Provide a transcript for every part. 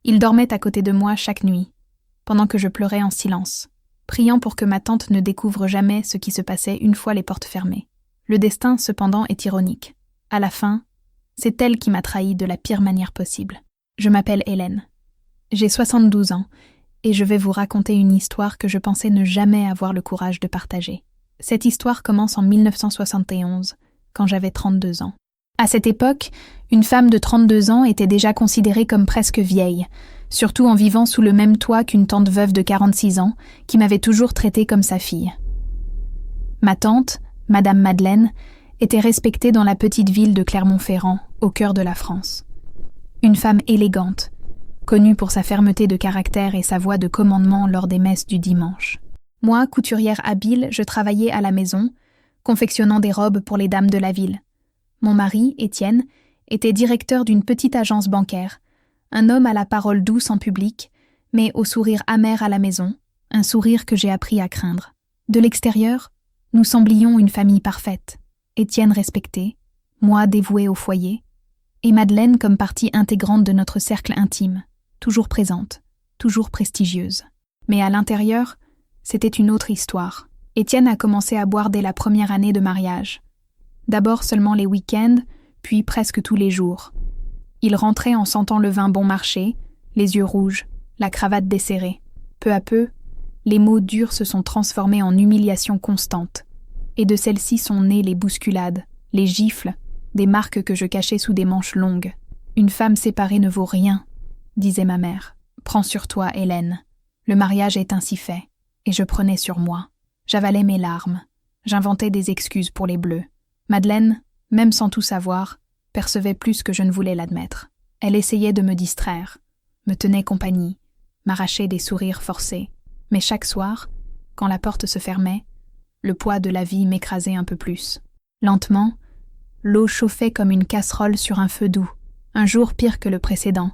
Il dormait à côté de moi chaque nuit, pendant que je pleurais en silence, priant pour que ma tante ne découvre jamais ce qui se passait une fois les portes fermées. Le destin, cependant, est ironique. À la fin, c'est elle qui m'a trahi de la pire manière possible. Je m'appelle Hélène. J'ai 72 ans, et je vais vous raconter une histoire que je pensais ne jamais avoir le courage de partager. Cette histoire commence en 1971, quand j'avais 32 ans. À cette époque, une femme de 32 ans était déjà considérée comme presque vieille, surtout en vivant sous le même toit qu'une tante veuve de 46 ans, qui m'avait toujours traitée comme sa fille. Ma tante, Madame Madeleine, était respectée dans la petite ville de Clermont-Ferrand, au cœur de la France. Une femme élégante, connue pour sa fermeté de caractère et sa voix de commandement lors des messes du dimanche. Moi, couturière habile, je travaillais à la maison, confectionnant des robes pour les dames de la ville. Mon mari, Étienne, était directeur d'une petite agence bancaire, un homme à la parole douce en public, mais au sourire amer à la maison, un sourire que j'ai appris à craindre. De l'extérieur, nous semblions une famille parfaite, Étienne respecté, moi dévouée au foyer, et Madeleine comme partie intégrante de notre cercle intime, toujours présente, toujours prestigieuse. Mais à l'intérieur, c'était une autre histoire. Étienne a commencé à boire dès la première année de mariage. D'abord seulement les week-ends, puis presque tous les jours. Il rentrait en sentant le vin bon marché, les yeux rouges, la cravate desserrée. Peu à peu, les mots durs se sont transformés en humiliations constantes, et de celles-ci sont nées les bousculades, les gifles, des marques que je cachais sous des manches longues. « Une femme séparée ne vaut rien », disait ma mère. « Prends sur toi, Hélène. Le mariage est ainsi fait. » Et je prenais sur moi. J'avalais mes larmes. J'inventais des excuses pour les bleus. Madeleine, même sans tout savoir, percevait plus que je ne voulais l'admettre. Elle essayait de me distraire, me tenait compagnie, m'arrachait des sourires forcés. Mais chaque soir, quand la porte se fermait, le poids de la vie m'écrasait un peu plus. Lentement, l'eau chauffait comme une casserole sur un feu doux. Un jour pire que le précédent,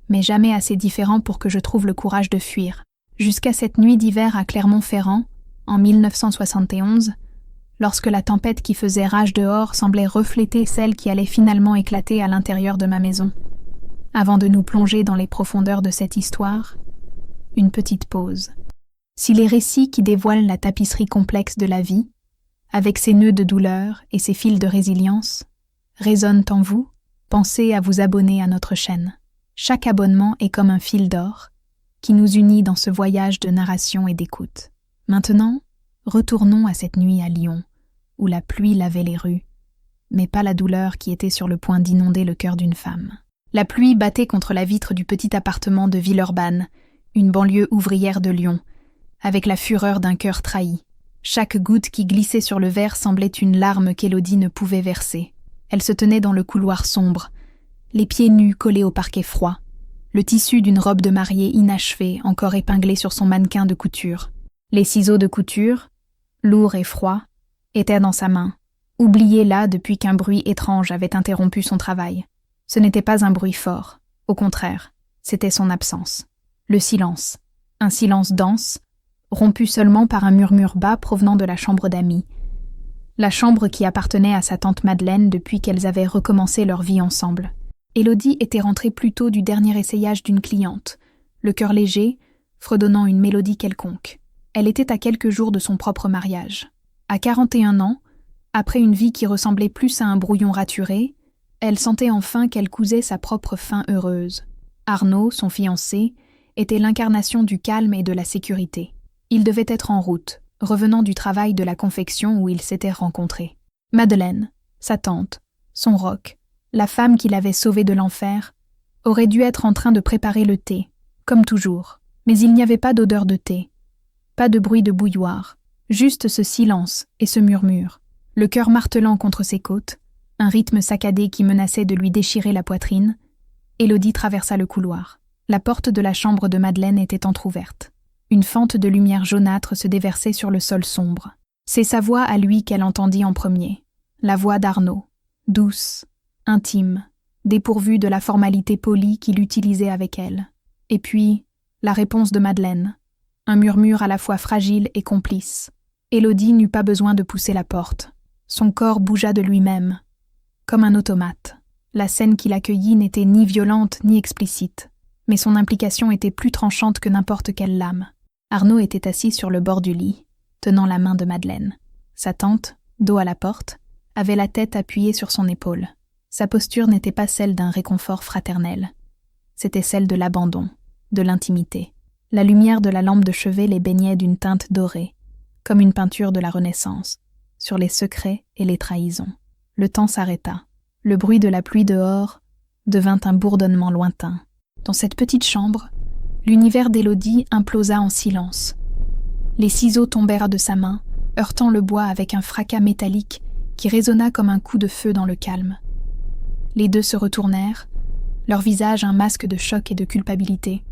mais jamais assez différent pour que je trouve le courage de fuir. Jusqu'à cette nuit d'hiver à Clermont-Ferrand, en 1971, lorsque la tempête qui faisait rage dehors semblait refléter celle qui allait finalement éclater à l'intérieur de ma maison. Avant de nous plonger dans les profondeurs de cette histoire, une petite pause. Si les récits qui dévoilent la tapisserie complexe de la vie, avec ses nœuds de douleur et ses fils de résilience, résonnent en vous, pensez à vous abonner à notre chaîne. Chaque abonnement est comme un fil d'or qui nous unit dans ce voyage de narration et d'écoute. Maintenant, retournons à cette nuit à Lyon, où la pluie lavait les rues, mais pas la douleur qui était sur le point d'inonder le cœur d'une femme. La pluie battait contre la vitre du petit appartement de Villeurbanne, une banlieue ouvrière de Lyon, avec la fureur d'un cœur trahi. Chaque goutte qui glissait sur le verre semblait une larme qu'Élodie ne pouvait verser. Elle se tenait dans le couloir sombre, les pieds nus collés au parquet froid, le tissu d'une robe de mariée inachevée encore épinglé sur son mannequin de couture. Les ciseaux de couture, lourds et froids, étaient dans sa main, oubliés là depuis qu'un bruit étrange avait interrompu son travail. Ce n'était pas un bruit fort, au contraire, c'était son absence. Le silence, un silence dense, rompu seulement par un murmure bas provenant de la chambre d'amis. La chambre qui appartenait à sa tante Madeleine depuis qu'elles avaient recommencé leur vie ensemble. Élodie était rentrée plus tôt du dernier essayage d'une cliente, le cœur léger, fredonnant une mélodie quelconque. Elle était à quelques jours de son propre mariage. À 41 ans, après une vie qui ressemblait plus à un brouillon raturé, elle sentait enfin qu'elle cousait sa propre fin heureuse. Arnaud, son fiancé, était l'incarnation du calme et de la sécurité. Il devait être en route, revenant du travail de la confection où ils s'étaient rencontrés. Madeleine, sa tante, son roc, la femme qui l'avait sauvé de l'enfer, aurait dû être en train de préparer le thé, comme toujours. Mais il n'y avait pas d'odeur de thé, pas de bruit de bouilloire, juste ce silence et ce murmure, le cœur martelant contre ses côtes, un rythme saccadé qui menaçait de lui déchirer la poitrine. Élodie traversa le couloir. La porte de la chambre de Madeleine était entr'ouverte. Une fente de lumière jaunâtre se déversait sur le sol sombre. C'est sa voix à lui qu'elle entendit en premier, la voix d'Arnaud, douce, intime, dépourvue de la formalité polie qu'il utilisait avec elle. Et puis, la réponse de Madeleine, un murmure à la fois fragile et complice. Élodie n'eut pas besoin de pousser la porte. Son corps bougea de lui-même, comme un automate. La scène qui l'accueillit n'était ni violente ni explicite. Mais son implication était plus tranchante que n'importe quelle lame. Arnaud était assis sur le bord du lit, tenant la main de Madeleine. Sa tante, dos à la porte, avait la tête appuyée sur son épaule. Sa posture n'était pas celle d'un réconfort fraternel. C'était celle de l'abandon, de l'intimité. La lumière de la lampe de chevet les baignait d'une teinte dorée, comme une peinture de la Renaissance, sur les secrets et les trahisons. Le temps s'arrêta. Le bruit de la pluie dehors devint un bourdonnement lointain. Dans cette petite chambre, l'univers d'Élodie implosa en silence. Les ciseaux tombèrent de sa main, heurtant le bois avec un fracas métallique qui résonna comme un coup de feu dans le calme. Les deux se retournèrent, leur visage un masque de choc et de culpabilité.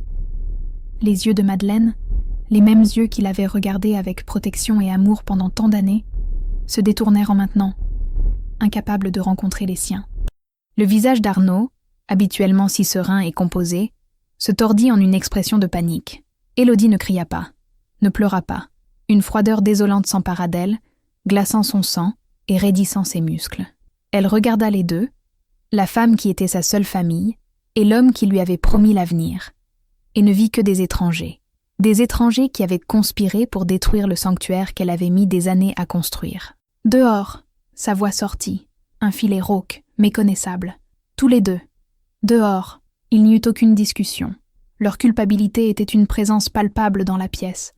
Les yeux de Madeleine, les mêmes yeux qui l'avaient regardée avec protection et amour pendant tant d'années, se détournèrent en maintenant, incapables de rencontrer les siens. Le visage d'Arnaud, habituellement si serein et composé, se tordit en une expression de panique. Élodie ne cria pas, ne pleura pas. Une froideur désolante s'empara d'elle, glaçant son sang et raidissant ses muscles. Elle regarda les deux, la femme qui était sa seule famille et l'homme qui lui avait promis l'avenir, et ne vit que des étrangers qui avaient conspiré pour détruire le sanctuaire qu'elle avait mis des années à construire. Dehors, sa voix sortit, un filet rauque, méconnaissable. Tous les deux. Dehors, il n'y eut aucune discussion. Leur culpabilité était une présence palpable dans la pièce,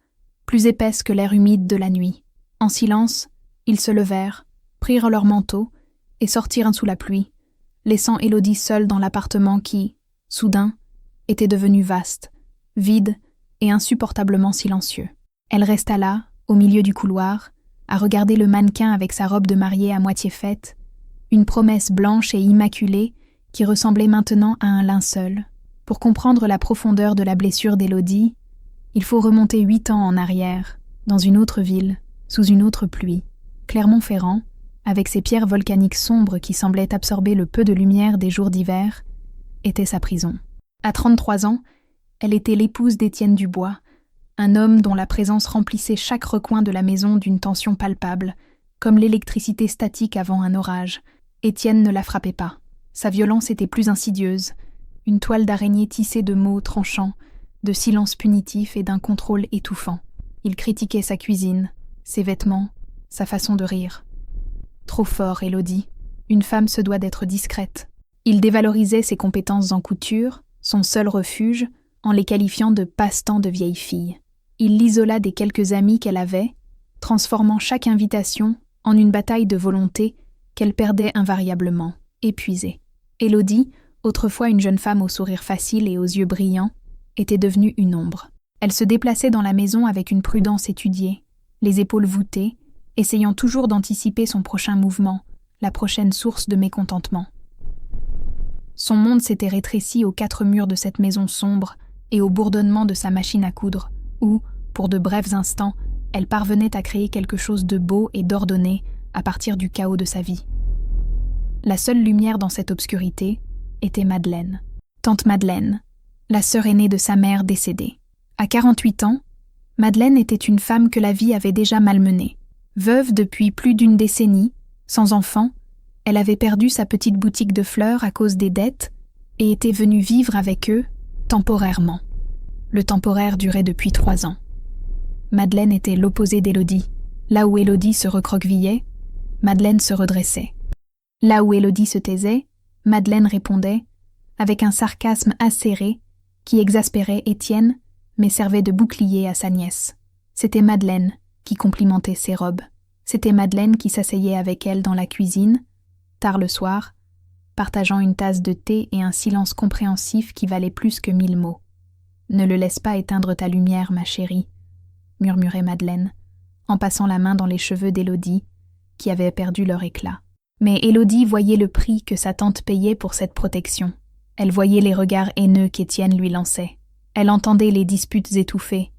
plus épaisse que l'air humide de la nuit. En silence, ils se levèrent, prirent leur manteau et sortirent sous la pluie, laissant Élodie seule dans l'appartement qui, soudain, était devenu vaste, vide et insupportablement silencieux. Elle resta là, au milieu du couloir, à regarder le mannequin avec sa robe de mariée à moitié faite, une promesse blanche et immaculée qui ressemblait maintenant à un linceul. Pour comprendre la profondeur de la blessure d'Élodie, il faut remonter 8 ans en arrière, dans une autre ville, sous une autre pluie. Clermont-Ferrand, avec ses pierres volcaniques sombres qui semblaient absorber le peu de lumière des jours d'hiver, était sa prison. À 33 ans, elle était l'épouse d'Étienne Dubois, un homme dont la présence remplissait chaque recoin de la maison d'une tension palpable, comme l'électricité statique avant un orage. Étienne ne la frappait pas. Sa violence était plus insidieuse, une toile d'araignée tissée de mots tranchants, de silence punitif et d'un contrôle étouffant. Il critiquait sa cuisine, ses vêtements, sa façon de rire. Trop fort, Élodie. Une femme se doit d'être discrète. Il dévalorisait ses compétences en couture, son seul refuge, en les qualifiant de passe-temps de vieille fille. Il l'isola des quelques amis qu'elle avait, transformant chaque invitation en une bataille de volonté qu'elle perdait invariablement, épuisée. Élodie, autrefois une jeune femme au sourire facile et aux yeux brillants, était devenue une ombre. Elle se déplaçait dans la maison avec une prudence étudiée, les épaules voûtées, essayant toujours d'anticiper son prochain mouvement, la prochaine source de mécontentement. Son monde s'était rétréci aux 4 murs de cette maison sombre et au bourdonnement de sa machine à coudre, où, pour de brefs instants, elle parvenait à créer quelque chose de beau et d'ordonné à partir du chaos de sa vie. La seule lumière dans cette obscurité était Madeleine. Tante Madeleine, la sœur aînée de sa mère décédée. À 48 ans, Madeleine était une femme que la vie avait déjà malmenée. Veuve depuis plus d'1 décennie, sans enfant, elle avait perdu sa petite boutique de fleurs à cause des dettes et était venue vivre avec eux, temporairement. Le temporaire durait depuis 3 ans. Madeleine était l'opposé d'Élodie. Là où Élodie se recroquevillait, Madeleine se redressait. Là où Élodie se taisait, Madeleine répondait, avec un sarcasme acéré qui exaspérait Étienne, mais servait de bouclier à sa nièce. C'était Madeleine qui complimentait ses robes. C'était Madeleine qui s'asseyait avec elle dans la cuisine, tard le soir, partageant une tasse de thé et un silence compréhensif qui valait plus que 1000 mots. « Ne le laisse pas éteindre ta lumière, ma chérie », murmurait Madeleine, en passant la main dans les cheveux d'Élodie, qui avaient perdu leur éclat. Mais Élodie voyait le prix que sa tante payait pour cette protection. Elle voyait les regards haineux qu'Étienne lui lançait. Elle entendait les disputes étouffées,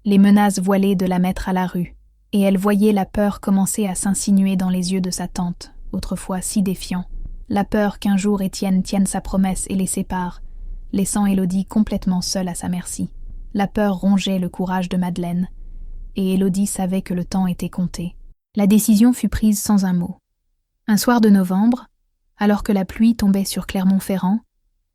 les menaces voilées de la mettre à la rue, et elle voyait la peur commencer à s'insinuer dans les yeux de sa tante, autrefois si défiant. La peur qu'un jour Étienne tienne sa promesse et les sépare, laissant Élodie complètement seule à sa merci. La peur rongeait le courage de Madeleine, et Élodie savait que le temps était compté. La décision fut prise sans un mot. Un soir de novembre, alors que la pluie tombait sur Clermont-Ferrand,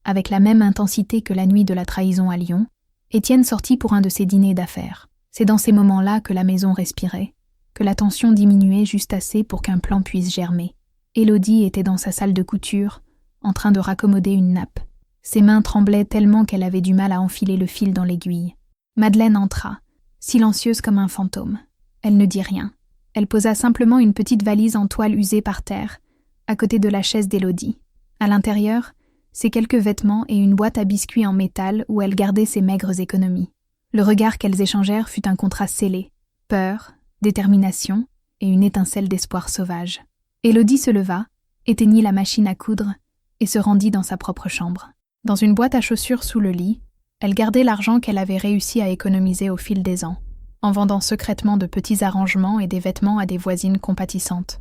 Avec la même intensité que la nuit de la trahison à Lyon, Étienne sortit pour un de ses dîners d'affaires. C'est dans ces moments-là que la maison respirait, que la tension diminuait juste assez pour qu'un plan puisse germer. Élodie était dans sa salle de couture, en train de raccommoder une nappe. Ses mains tremblaient tellement qu'elle avait du mal à enfiler le fil dans l'aiguille. Madeleine entra, silencieuse comme un fantôme. Elle ne dit rien. Elle posa simplement une petite valise en toile usée par terre, à côté de la chaise d'Élodie. À l'intérieur, ses quelques vêtements et une boîte à biscuits en métal où elle gardait ses maigres économies. Le regard qu'elles échangèrent fut un contrat scellé. Peur, détermination et une étincelle d'espoir sauvage. Élodie se leva, éteignit la machine à coudre et se rendit dans sa propre chambre. Dans une boîte à chaussures sous le lit, elle gardait l'argent qu'elle avait réussi à économiser au fil des ans, en vendant secrètement de petits arrangements et des vêtements à des voisines compatissantes.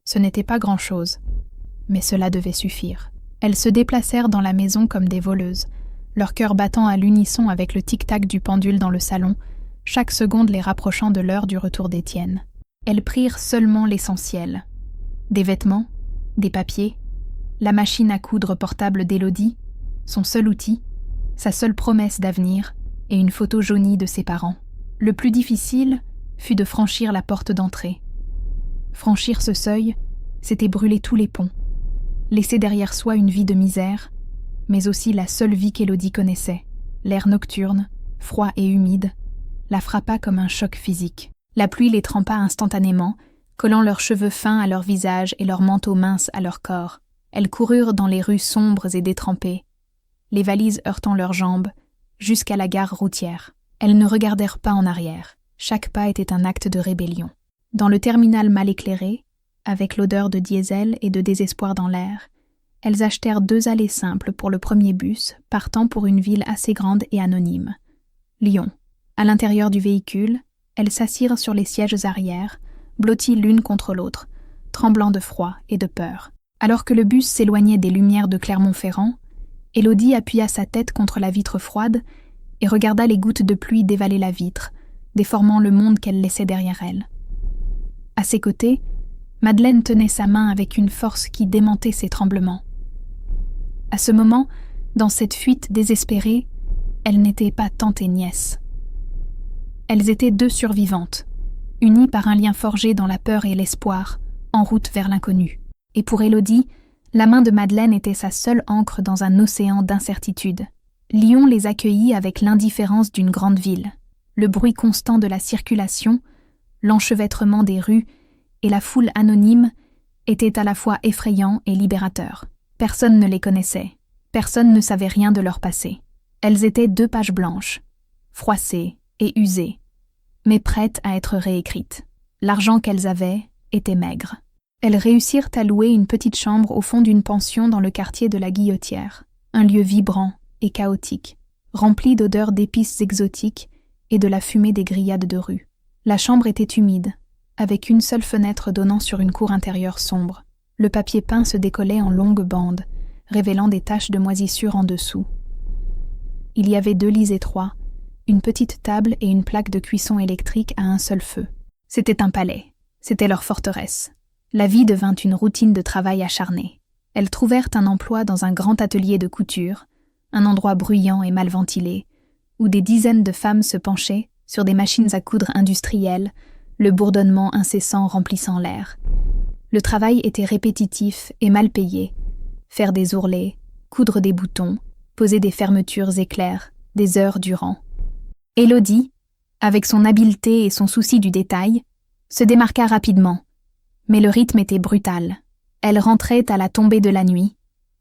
Ce n'était pas grand-chose, mais cela devait suffire. Elles se déplacèrent dans la maison comme des voleuses, leur cœur battant à l'unisson avec le tic-tac du pendule dans le salon, chaque seconde les rapprochant de l'heure du retour d'Étienne. Elles prirent seulement l'essentiel. Des vêtements, des papiers, la machine à coudre portable d'Élodie, son seul outil, sa seule promesse d'avenir et une photo jaunie de ses parents. Le plus difficile fut de franchir la porte d'entrée. Franchir ce seuil, c'était brûler tous les ponts, laisser derrière soi une vie de misère, mais aussi la seule vie qu'Élodie connaissait. L'air nocturne, froid et humide, la frappa comme un choc physique. La pluie les trempa instantanément, collant leurs cheveux fins à leur visage et leurs manteaux minces à leur corps. Elles coururent dans les rues sombres et détrempées, les valises heurtant leurs jambes, jusqu'à la gare routière. Elles ne regardèrent pas en arrière. Chaque pas était un acte de rébellion. Dans le terminal mal éclairé, avec l'odeur de diesel et de désespoir dans l'air, elles achetèrent 2 allées simples pour le premier bus, partant pour une ville assez grande et anonyme. Lyon. À l'intérieur du véhicule, elles s'assirent sur les sièges arrière, blotties l'une contre l'autre, tremblant de froid et de peur. Alors que le bus s'éloignait des lumières de Clermont-Ferrand, Élodie appuya sa tête contre la vitre froide et regarda les gouttes de pluie dévaler la vitre, déformant le monde qu'elle laissait derrière elle. À ses côtés, Madeleine tenait sa main avec une force qui démentait ses tremblements. À ce moment, dans cette fuite désespérée, elles n'étaient pas tante et nièce. Elles étaient 2 survivantes, unies par un lien forgé dans la peur et l'espoir, en route vers l'inconnu. Et pour Élodie, la main de Madeleine était sa seule ancre dans un océan d'incertitude. Lyon les accueillit avec l'indifférence d'une grande ville. Le bruit constant de la circulation, l'enchevêtrement des rues et la foule anonyme étaient à la fois effrayants et libérateurs. Personne ne les connaissait. Personne ne savait rien de leur passé. Elles étaient 2 pages blanches, froissées et usées, mais prêtes à être réécrites. L'argent qu'elles avaient était maigre. Elles réussirent à louer une petite chambre au fond d'une pension dans le quartier de la Guillotière, un lieu vibrant et chaotique, rempli d'odeurs d'épices exotiques et de la fumée des grillades de rue. La chambre était humide, avec une seule fenêtre donnant sur une cour intérieure sombre. Le papier peint se décollait en longues bandes, révélant des taches de moisissure en dessous. Il y avait 2 lits étroits, une petite table et une plaque de cuisson électrique à un seul feu. C'était un palais, c'était leur forteresse. La vie devint une routine de travail acharné. Elles trouvèrent un emploi dans un grand atelier de couture, un endroit bruyant et mal ventilé, où des dizaines de femmes se penchaient sur des machines à coudre industrielles, le bourdonnement incessant remplissant l'air. Le travail était répétitif et mal payé. Faire des ourlets, coudre des boutons, poser des fermetures éclairs, des heures durant. Élodie, avec son habileté et son souci du détail, se démarqua rapidement, mais le rythme était brutal. Elle rentrait à la tombée de la nuit,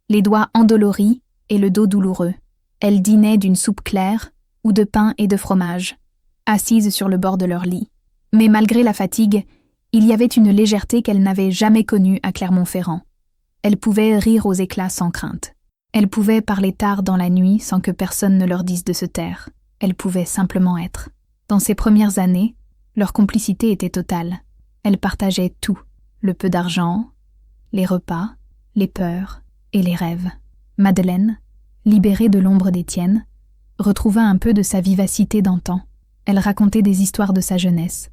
les doigts endoloris et le dos douloureux. Elle dînait d'une soupe claire ou de pain et de fromage, assises sur le bord de leur lit. Mais malgré la fatigue, il y avait une légèreté qu'elle n'avait jamais connue à Clermont-Ferrand. Elle pouvait rire aux éclats sans crainte. Elle pouvait parler tard dans la nuit sans que personne ne leur dise de se taire. Elle pouvait simplement être. Dans ces premières années, leur complicité était totale. Elles partageaient tout, le peu d'argent, les repas, les peurs et les rêves. Madeleine, libérée de l'ombre d'Étienne, retrouva un peu de sa vivacité d'antan. Elle racontait des histoires de sa jeunesse,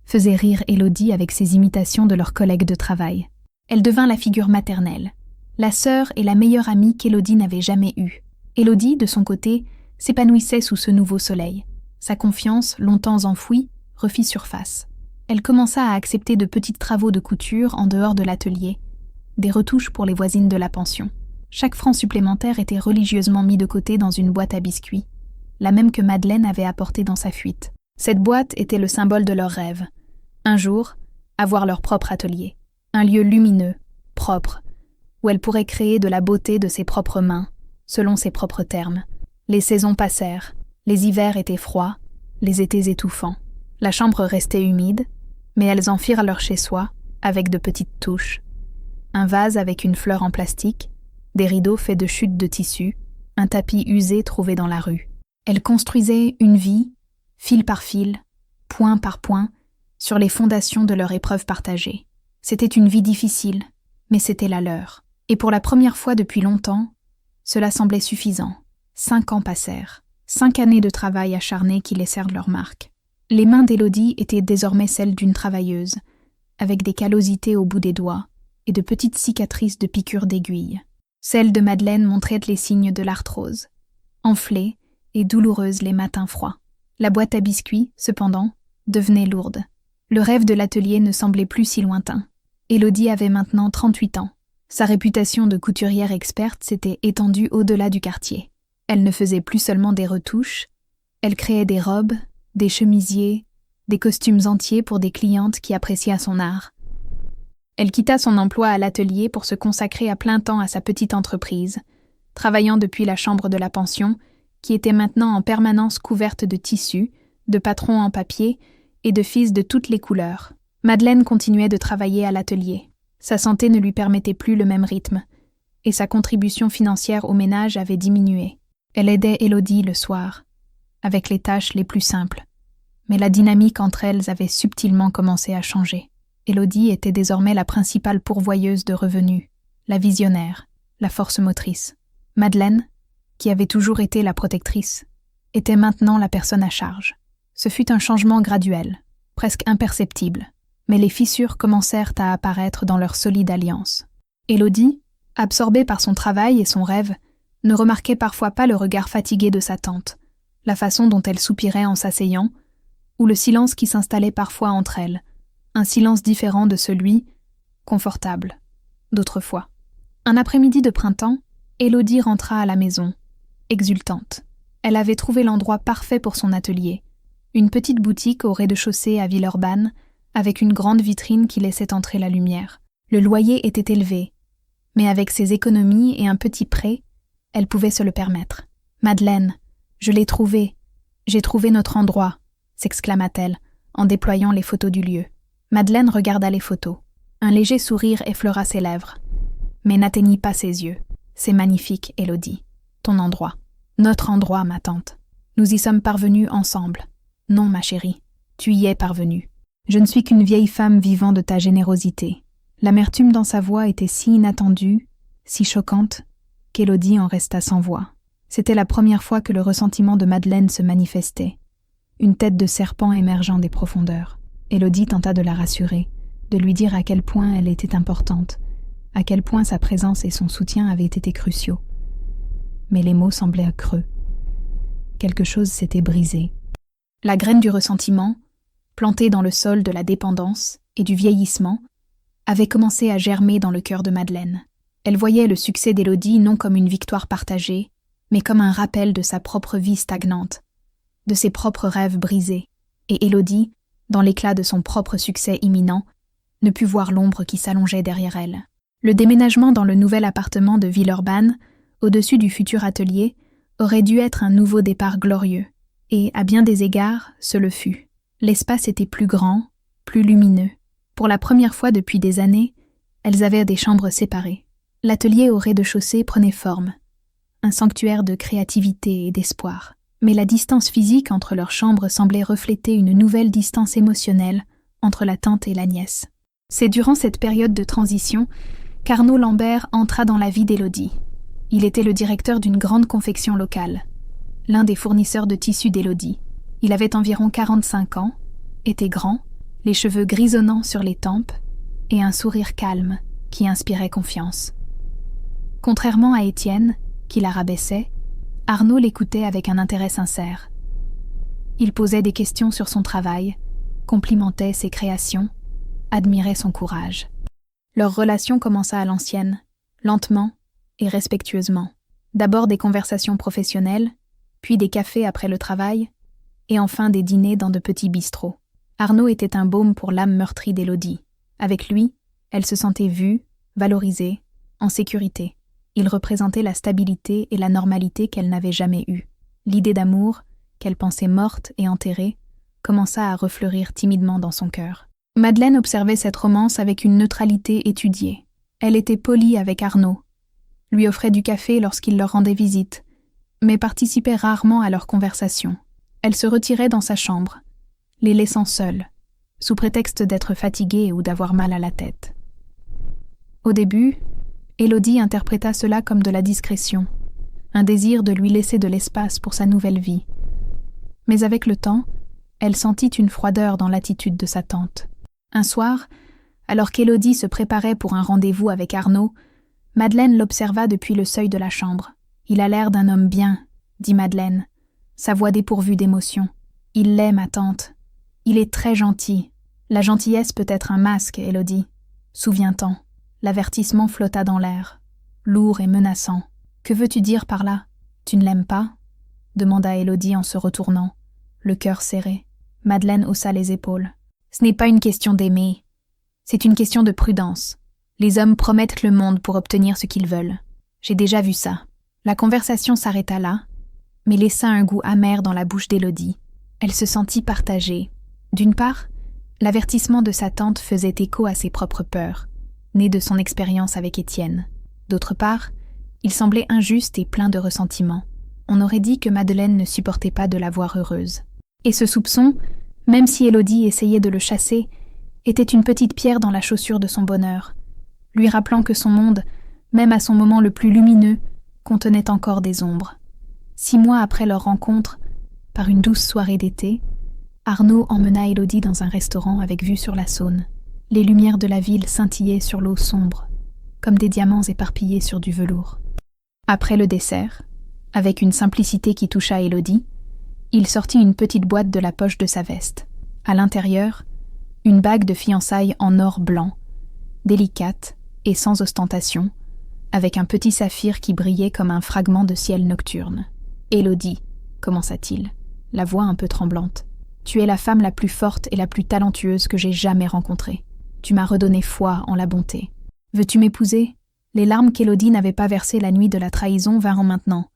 faisait rire Élodie avec ses imitations de leurs collègues de travail. Elle devint la figure maternelle, la sœur et la meilleure amie qu'Élodie n'avait jamais eue. Élodie, de son côté, s'épanouissait sous ce nouveau soleil. Sa confiance, longtemps enfouie, refit surface. Elle commença à accepter de petits travaux de couture en dehors de l'atelier, des retouches pour les voisines de la pension. Chaque franc supplémentaire était religieusement mis de côté dans une boîte à biscuits, la même que Madeleine avait apportée dans sa fuite. Cette boîte était le symbole de leur rêve. Un jour, avoir leur propre atelier. Un lieu lumineux, propre, où elle pourrait créer de la beauté de ses propres mains, selon ses propres termes. Les saisons passèrent, les hivers étaient froids, les étés étouffants. La chambre restait humide, mais elles en firent leur chez-soi, avec de petites touches. Un vase avec une fleur en plastique, des rideaux faits de chutes de tissu, un tapis usé trouvé dans la rue. Elles construisaient une vie, fil par fil, point par point, sur les fondations de leur épreuve partagée. C'était une vie difficile, mais c'était la leur. Et pour la première fois depuis longtemps, cela semblait suffisant. 5 ans passèrent. 5 années de travail acharné qui laissèrent leur marque. Les mains d'Élodie étaient désormais celles d'une travailleuse, avec des callosités au bout des doigts et de petites cicatrices de piqûres d'aiguilles. Celles de Madeleine montraient les signes de l'arthrose, enflées et douloureuses les matins froids. La boîte à biscuits, cependant, devenait lourde. Le rêve de l'atelier ne semblait plus si lointain. Élodie avait maintenant 38 ans. Sa réputation de couturière experte s'était étendue au-delà du quartier. Elle ne faisait plus seulement des retouches, elle créait des robes, des chemisiers, des costumes entiers pour des clientes qui appréciaient son art. Elle quitta son emploi à l'atelier pour se consacrer à plein temps à sa petite entreprise, travaillant depuis la chambre de la pension, qui était maintenant en permanence couverte de tissus, de patrons en papier et de fils de toutes les couleurs. Madeleine continuait de travailler à l'atelier. Sa santé ne lui permettait plus le même rythme, et sa contribution financière au ménage avait diminué. Elle aidait Élodie le soir, avec les tâches les plus simples, mais la dynamique entre elles avait subtilement commencé à changer. Élodie était désormais la principale pourvoyeuse de revenus, la visionnaire, la force motrice. Madeleine, qui avait toujours été la protectrice, était maintenant la personne à charge. Ce fut un changement graduel, presque imperceptible, mais les fissures commencèrent à apparaître dans leur solide alliance. Élodie, absorbée par son travail et son rêve, ne remarquait parfois pas le regard fatigué de sa tante, la façon dont elle soupirait en s'asseyant, ou le silence qui s'installait parfois entre elles, un silence différent de celui, confortable, d'autrefois. Un après-midi de printemps, Élodie rentra à la maison, exultante. Elle avait trouvé l'endroit parfait pour son atelier, une petite boutique au rez-de-chaussée à Villeurbanne, avec une grande vitrine qui laissait entrer la lumière. Le loyer était élevé, mais avec ses économies et un petit prêt, elle pouvait se le permettre. « Madeleine, je l'ai trouvé. J'ai trouvé notre endroit », s'exclama-t-elle, en déployant les photos du lieu. Madeleine regarda les photos. Un léger sourire effleura ses lèvres, mais n'atteignit pas ses yeux. « C'est magnifique, Élodie. Ton endroit. Notre endroit, ma tante. Nous y sommes parvenus ensemble. Non, ma chérie, tu y es parvenue. Je ne suis qu'une vieille femme vivant de ta générosité. » L'amertume dans sa voix était si inattendue, si choquante, qu'Élodie en resta sans voix. C'était la première fois que le ressentiment de Madeleine se manifestait, une tête de serpent émergeant des profondeurs. Élodie tenta de la rassurer, de lui dire à quel point elle était importante, à quel point sa présence et son soutien avaient été cruciaux. Mais les mots semblaient creux. Quelque chose s'était brisé. La graine du ressentiment, plantée dans le sol de la dépendance et du vieillissement, avait commencé à germer dans le cœur de Madeleine. Elle voyait le succès d'Élodie non comme une victoire partagée, mais comme un rappel de sa propre vie stagnante, de ses propres rêves brisés, et Élodie, dans l'éclat de son propre succès imminent, ne put voir l'ombre qui s'allongeait derrière elle. Le déménagement dans le nouvel appartement de Villeurbanne, au-dessus du futur atelier, aurait dû être un nouveau départ glorieux, et, à bien des égards, ce le fut. L'espace était plus grand, plus lumineux. Pour la première fois depuis des années, elles avaient des chambres séparées. L'atelier au rez-de-chaussée prenait forme, un sanctuaire de créativité et d'espoir. Mais la distance physique entre leurs chambres semblait refléter une nouvelle distance émotionnelle entre la tante et la nièce. C'est durant cette période de transition qu'Arnaud Lambert entra dans la vie d'Élodie. Il était le directeur d'une grande confection locale, l'un des fournisseurs de tissus d'Élodie. Il avait environ 45 ans, était grand, les cheveux grisonnants sur les tempes et un sourire calme qui inspirait confiance. Contrairement à Étienne, qui la rabaissait, Arnaud l'écoutait avec un intérêt sincère. Il posait des questions sur son travail, complimentait ses créations, admirait son courage. Leur relation commença à l'ancienne, lentement et respectueusement. D'abord des conversations professionnelles, puis des cafés après le travail, et enfin des dîners dans de petits bistrots. Arnaud était un baume pour l'âme meurtrie d'Élodie. Avec lui, elle se sentait vue, valorisée, en sécurité. Il représentait la stabilité et la normalité qu'elle n'avait jamais eue. L'idée d'amour, qu'elle pensait morte et enterrée, commença à refleurir timidement dans son cœur. Madeleine observait cette romance avec une neutralité étudiée. Elle était polie avec Arnaud, lui offrait du café lorsqu'il leur rendait visite, mais participait rarement à leurs conversations. Elle se retirait dans sa chambre, les laissant seuls, sous prétexte d'être fatiguée ou d'avoir mal à la tête. Au début, Élodie interpréta cela comme de la discrétion, un désir de lui laisser de l'espace pour sa nouvelle vie. Mais avec le temps, elle sentit une froideur dans l'attitude de sa tante. Un soir, alors qu'Élodie se préparait pour un rendez-vous avec Arnaud, Madeleine l'observa depuis le seuil de la chambre. « Il a l'air d'un homme bien », dit Madeleine, sa voix dépourvue d'émotion. « Il l'est, ma tante. Il est très gentil. La gentillesse peut être un masque, Élodie. Souviens-t'en. » L'avertissement flotta dans l'air, lourd et menaçant. « Que veux-tu dire par là? Tu ne l'aimes pas ?» demanda Élodie en se retournant, le cœur serré. Madeleine haussa les épaules. « Ce n'est pas une question d'aimer. C'est une question de prudence. Les hommes promettent le monde pour obtenir ce qu'ils veulent. J'ai déjà vu ça. » La conversation s'arrêta là, mais laissa un goût amer dans la bouche d'Élodie. Elle se sentit partagée. D'une part, l'avertissement de sa tante faisait écho à ses propres peurs, nées de son expérience avec Étienne. D'autre part, il semblait injuste et plein de ressentiment. On aurait dit que Madeleine ne supportait pas de la voir heureuse. Et ce soupçon, même si Élodie essayait de le chasser, était une petite pierre dans la chaussure de son bonheur, lui rappelant que son monde, même à son moment le plus lumineux, contenait encore des ombres. 6 mois après leur rencontre, par une douce soirée d'été, Arnaud emmena Élodie dans un restaurant avec vue sur la Saône. Les lumières de la ville scintillaient sur l'eau sombre, comme des diamants éparpillés sur du velours. Après le dessert, avec une simplicité qui toucha Élodie, il sortit une petite boîte de la poche de sa veste. À l'intérieur, une bague de fiançailles en or blanc, délicate et sans ostentation, avec un petit saphir qui brillait comme un fragment de ciel nocturne. « Élodie, » commença-t-il, la voix un peu tremblante, « tu es la femme la plus forte et la plus talentueuse que j'ai jamais rencontrée. Tu m'as redonné foi en la bonté. Veux-tu m'épouser ?» Les larmes qu'Élodie n'avait pas versées la nuit de la trahison vinrent maintenant,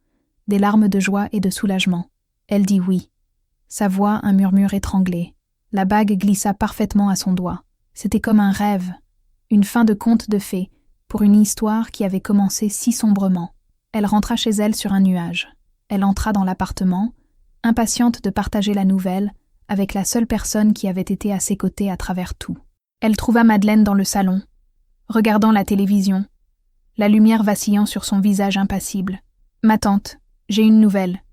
des larmes de joie et de soulagement. Elle dit oui. Sa voix un murmure étranglé. La bague glissa parfaitement à son doigt. C'était comme un rêve, une fin de conte de fées, pour une histoire qui avait commencé si sombrement. Elle rentra chez elle sur un nuage. Elle entra dans l'appartement, impatiente de partager la nouvelle avec la seule personne qui avait été à ses côtés à travers tout. Elle trouva Madeleine dans le salon, regardant la télévision, la lumière vacillant sur son visage impassible. « Ma tante, j'ai une nouvelle, »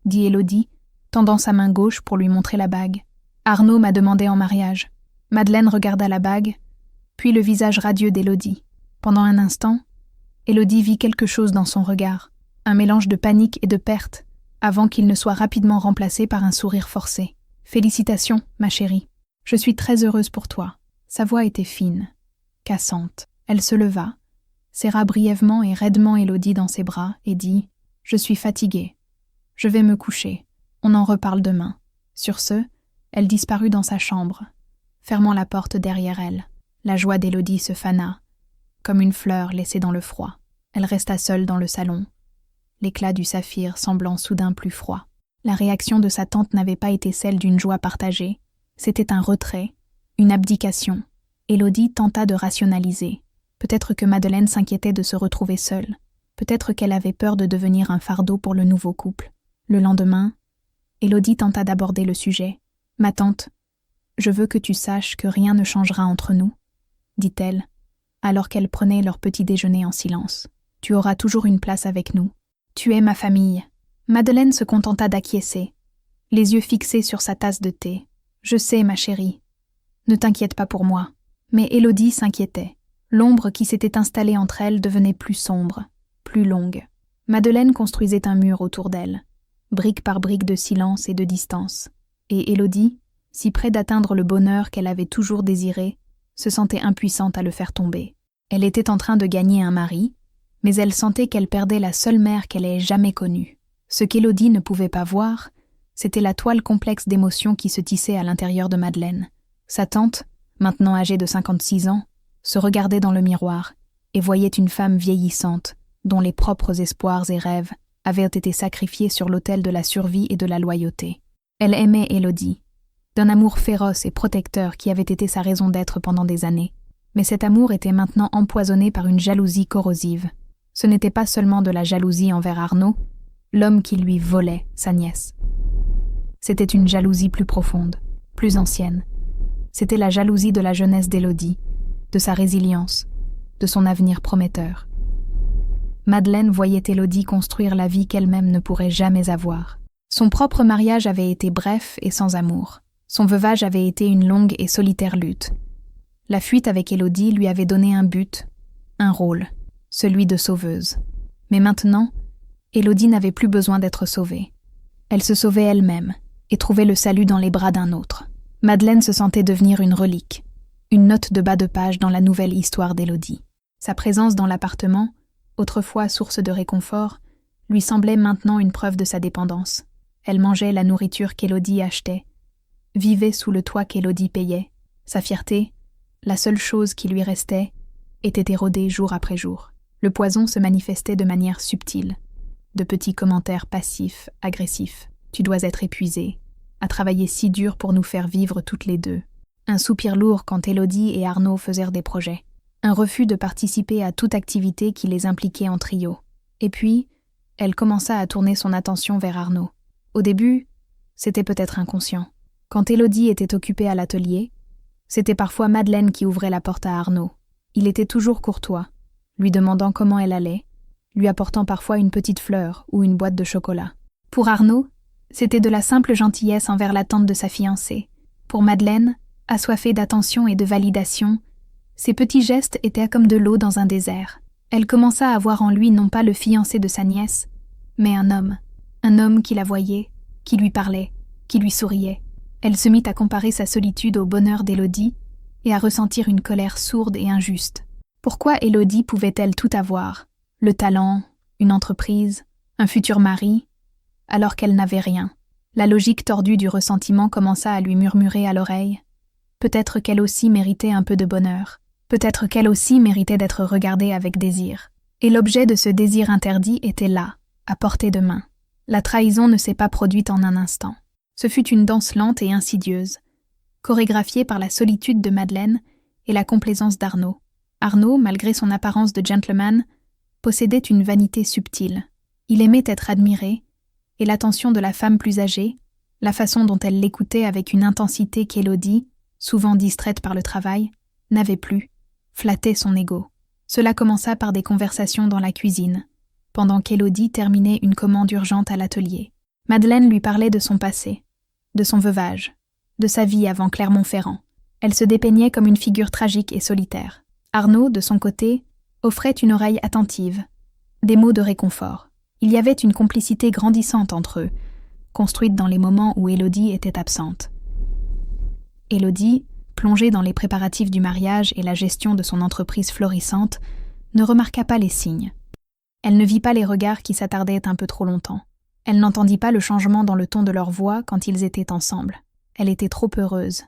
dit Élodie, tendant sa main gauche pour lui montrer la bague. « Arnaud m'a demandé en mariage. » Madeleine regarda la bague, puis le visage radieux d'Élodie. Pendant un instant, Élodie vit quelque chose dans son regard, un mélange de panique et de perte, avant qu'il ne soit rapidement remplacé par un sourire forcé. « Félicitations, ma chérie. Je suis très heureuse pour toi. » Sa voix était fine, cassante. Elle se leva, serra brièvement et raidement Élodie dans ses bras et dit « Je suis fatiguée. Je vais me coucher. On en reparle demain. » Sur ce, elle disparut dans sa chambre, fermant la porte derrière elle. La joie d'Élodie se fana, comme une fleur laissée dans le froid. Elle resta seule dans le salon, l'éclat du saphir semblant soudain plus froid. La réaction de sa tante n'avait pas été celle d'une joie partagée. C'était un retrait, une abdication. Élodie tenta de rationaliser. Peut-être que Madeleine s'inquiétait de se retrouver seule. Peut-être qu'elle avait peur de devenir un fardeau pour le nouveau couple. Le lendemain, Élodie tenta d'aborder le sujet. « Ma tante, je veux que tu saches que rien ne changera entre nous, » dit-elle, alors qu'elle prenait leur petit déjeuner en silence. « Tu auras toujours une place avec nous. Tu es ma famille. » Madeleine se contenta d'acquiescer, les yeux fixés sur sa tasse de thé. « Je sais, ma chérie. Ne t'inquiète pas pour moi. » Mais Élodie s'inquiétait. L'ombre qui s'était installée entre elles devenait plus sombre, plus longue. Madeleine construisait un mur autour d'elle, brique par brique de silence et de distance. Et Élodie, si près d'atteindre le bonheur qu'elle avait toujours désiré, se sentait impuissante à le faire tomber. Elle était en train de gagner un mari, mais elle sentait qu'elle perdait la seule mère qu'elle ait jamais connue. Ce qu'Élodie ne pouvait pas voir, c'était la toile complexe d'émotions qui se tissait à l'intérieur de Madeleine. Sa tante, maintenant âgée de 56 ans, se regardait dans le miroir et voyait une femme vieillissante, dont les propres espoirs et rêves avaient été sacrifiés sur l'autel de la survie et de la loyauté. Elle aimait Élodie, d'un amour féroce et protecteur qui avait été sa raison d'être pendant des années. Mais cet amour était maintenant empoisonné par une jalousie corrosive. Ce n'était pas seulement de la jalousie envers Arnaud, l'homme qui lui volait sa nièce. C'était une jalousie plus profonde, plus ancienne. C'était la jalousie de la jeunesse d'Élodie, de sa résilience, de son avenir prometteur. Madeleine voyait Élodie construire la vie qu'elle-même ne pourrait jamais avoir. Son propre mariage avait été bref et sans amour. Son veuvage avait été une longue et solitaire lutte. La fuite avec Élodie lui avait donné un but, un rôle, celui de sauveuse. Mais maintenant, Élodie n'avait plus besoin d'être sauvée. Elle se sauvait elle-même et trouvait le salut dans les bras d'un autre. Madeleine se sentait devenir une relique, une note de bas de page dans la nouvelle histoire d'Élodie. Sa présence dans l'appartement, autrefois source de réconfort, lui semblait maintenant une preuve de sa dépendance. Elle mangeait la nourriture qu'Élodie achetait, vivait sous le toit qu'Élodie payait. Sa fierté, la seule chose qui lui restait, était érodée jour après jour. Le poison se manifestait de manière subtile, de petits commentaires passifs, agressifs. « Tu dois être épuisée, à travailler si dur pour nous faire vivre toutes les deux. » Un soupir lourd quand Élodie et Arnaud faisaient des projets. Un refus de participer à toute activité qui les impliquait en trio. Et puis, elle commença à tourner son attention vers Arnaud. Au début, c'était peut-être inconscient. Quand Élodie était occupée à l'atelier, c'était parfois Madeleine qui ouvrait la porte à Arnaud. Il était toujours courtois, lui demandant comment elle allait, lui apportant parfois une petite fleur ou une boîte de chocolat. Pour Arnaud, c'était de la simple gentillesse envers la tante de sa fiancée. Pour Madeleine, assoiffée d'attention et de validation, ces petits gestes étaient comme de l'eau dans un désert. Elle commença à voir en lui non pas le fiancé de sa nièce, mais un homme qui la voyait, qui lui parlait, qui lui souriait. Elle se mit à comparer sa solitude au bonheur d'Élodie et à ressentir une colère sourde et injuste. Pourquoi Élodie pouvait-elle tout avoir, le talent, une entreprise, un futur mari, alors qu'elle n'avait rien? La logique tordue du ressentiment commença à lui murmurer à l'oreille. Peut-être qu'elle aussi méritait un peu de bonheur. Peut-être qu'elle aussi méritait d'être regardée avec désir. Et l'objet de ce désir interdit était là, à portée de main. La trahison ne s'est pas produite en un instant. Ce fut une danse lente et insidieuse, chorégraphiée par la solitude de Madeleine et la complaisance d'Arnaud. Arnaud, malgré son apparence de gentleman, possédait une vanité subtile. Il aimait être admiré, et l'attention de la femme plus âgée, la façon dont elle l'écoutait avec une intensité qu'Élodie, souvent distraite par le travail, n'avait plus, flattait son ego. Cela commença par des conversations dans la cuisine, pendant qu'Élodie terminait une commande urgente à l'atelier. Madeleine lui parlait de son passé, de son veuvage, de sa vie avant Clermont-Ferrand. Elle se dépeignait comme une figure tragique et solitaire. Arnaud, de son côté, offrait une oreille attentive, des mots de réconfort. Il y avait une complicité grandissante entre eux, construite dans les moments où Élodie était absente. Élodie, plongée dans les préparatifs du mariage et la gestion de son entreprise florissante, ne remarqua pas les signes. Elle ne vit pas les regards qui s'attardaient un peu trop longtemps. Elle n'entendit pas le changement dans le ton de leur voix quand ils étaient ensemble. Elle était trop heureuse,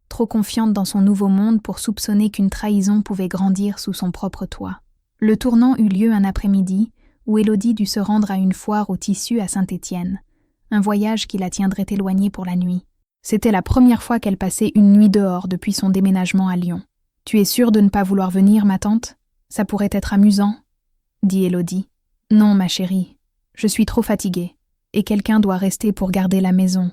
trop confiante dans son nouveau monde pour soupçonner qu'une trahison pouvait grandir sous son propre toit. Le tournant eut lieu un après-midi où Élodie dut se rendre à une foire au tissu à Saint-Étienne, un voyage qui la tiendrait éloignée pour la nuit. C'était la première fois qu'elle passait une nuit dehors depuis son déménagement à Lyon. « Tu es sûre de ne pas vouloir venir, ma tante ? Ça pourrait être amusant, » dit Élodie. « Non, ma chérie, je suis trop fatiguée, et quelqu'un doit rester pour garder la maison, »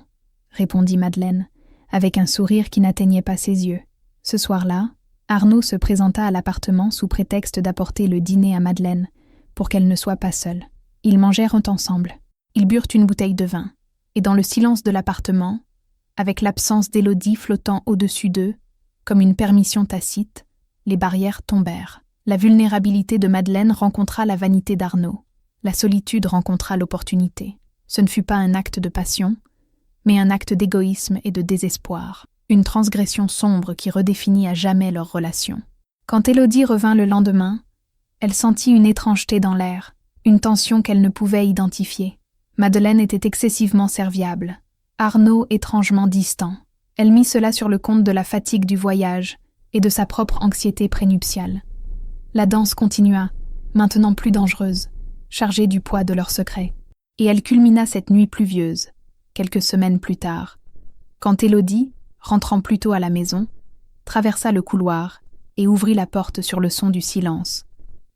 répondit Madeleine, avec un sourire qui n'atteignait pas ses yeux. Ce soir-là, Arnaud se présenta à l'appartement sous prétexte d'apporter le dîner à Madeleine, pour qu'elle ne soit pas seule. Ils mangèrent ensemble. Ils burent une bouteille de vin, et dans le silence de l'appartement, avec l'absence d'Élodie flottant au-dessus d'eux, comme une permission tacite, les barrières tombèrent. La vulnérabilité de Madeleine rencontra la vanité d'Arnaud. La solitude rencontra l'opportunité. Ce ne fut pas un acte de passion, mais un acte d'égoïsme et de désespoir. Une transgression sombre qui redéfinit à jamais leur relation. Quand Élodie revint le lendemain, elle sentit une étrangeté dans l'air, une tension qu'elle ne pouvait identifier. Madeleine était excessivement serviable, Arnaud étrangement distant. Elle mit cela sur le compte de la fatigue du voyage et de sa propre anxiété prénuptiale. La danse continua, maintenant plus dangereuse, chargée du poids de leurs secrets. Et elle culmina cette nuit pluvieuse, quelques semaines plus tard, quand Élodie, rentrant plus tôt à la maison, traversa le couloir et ouvrit la porte sur le son du silence,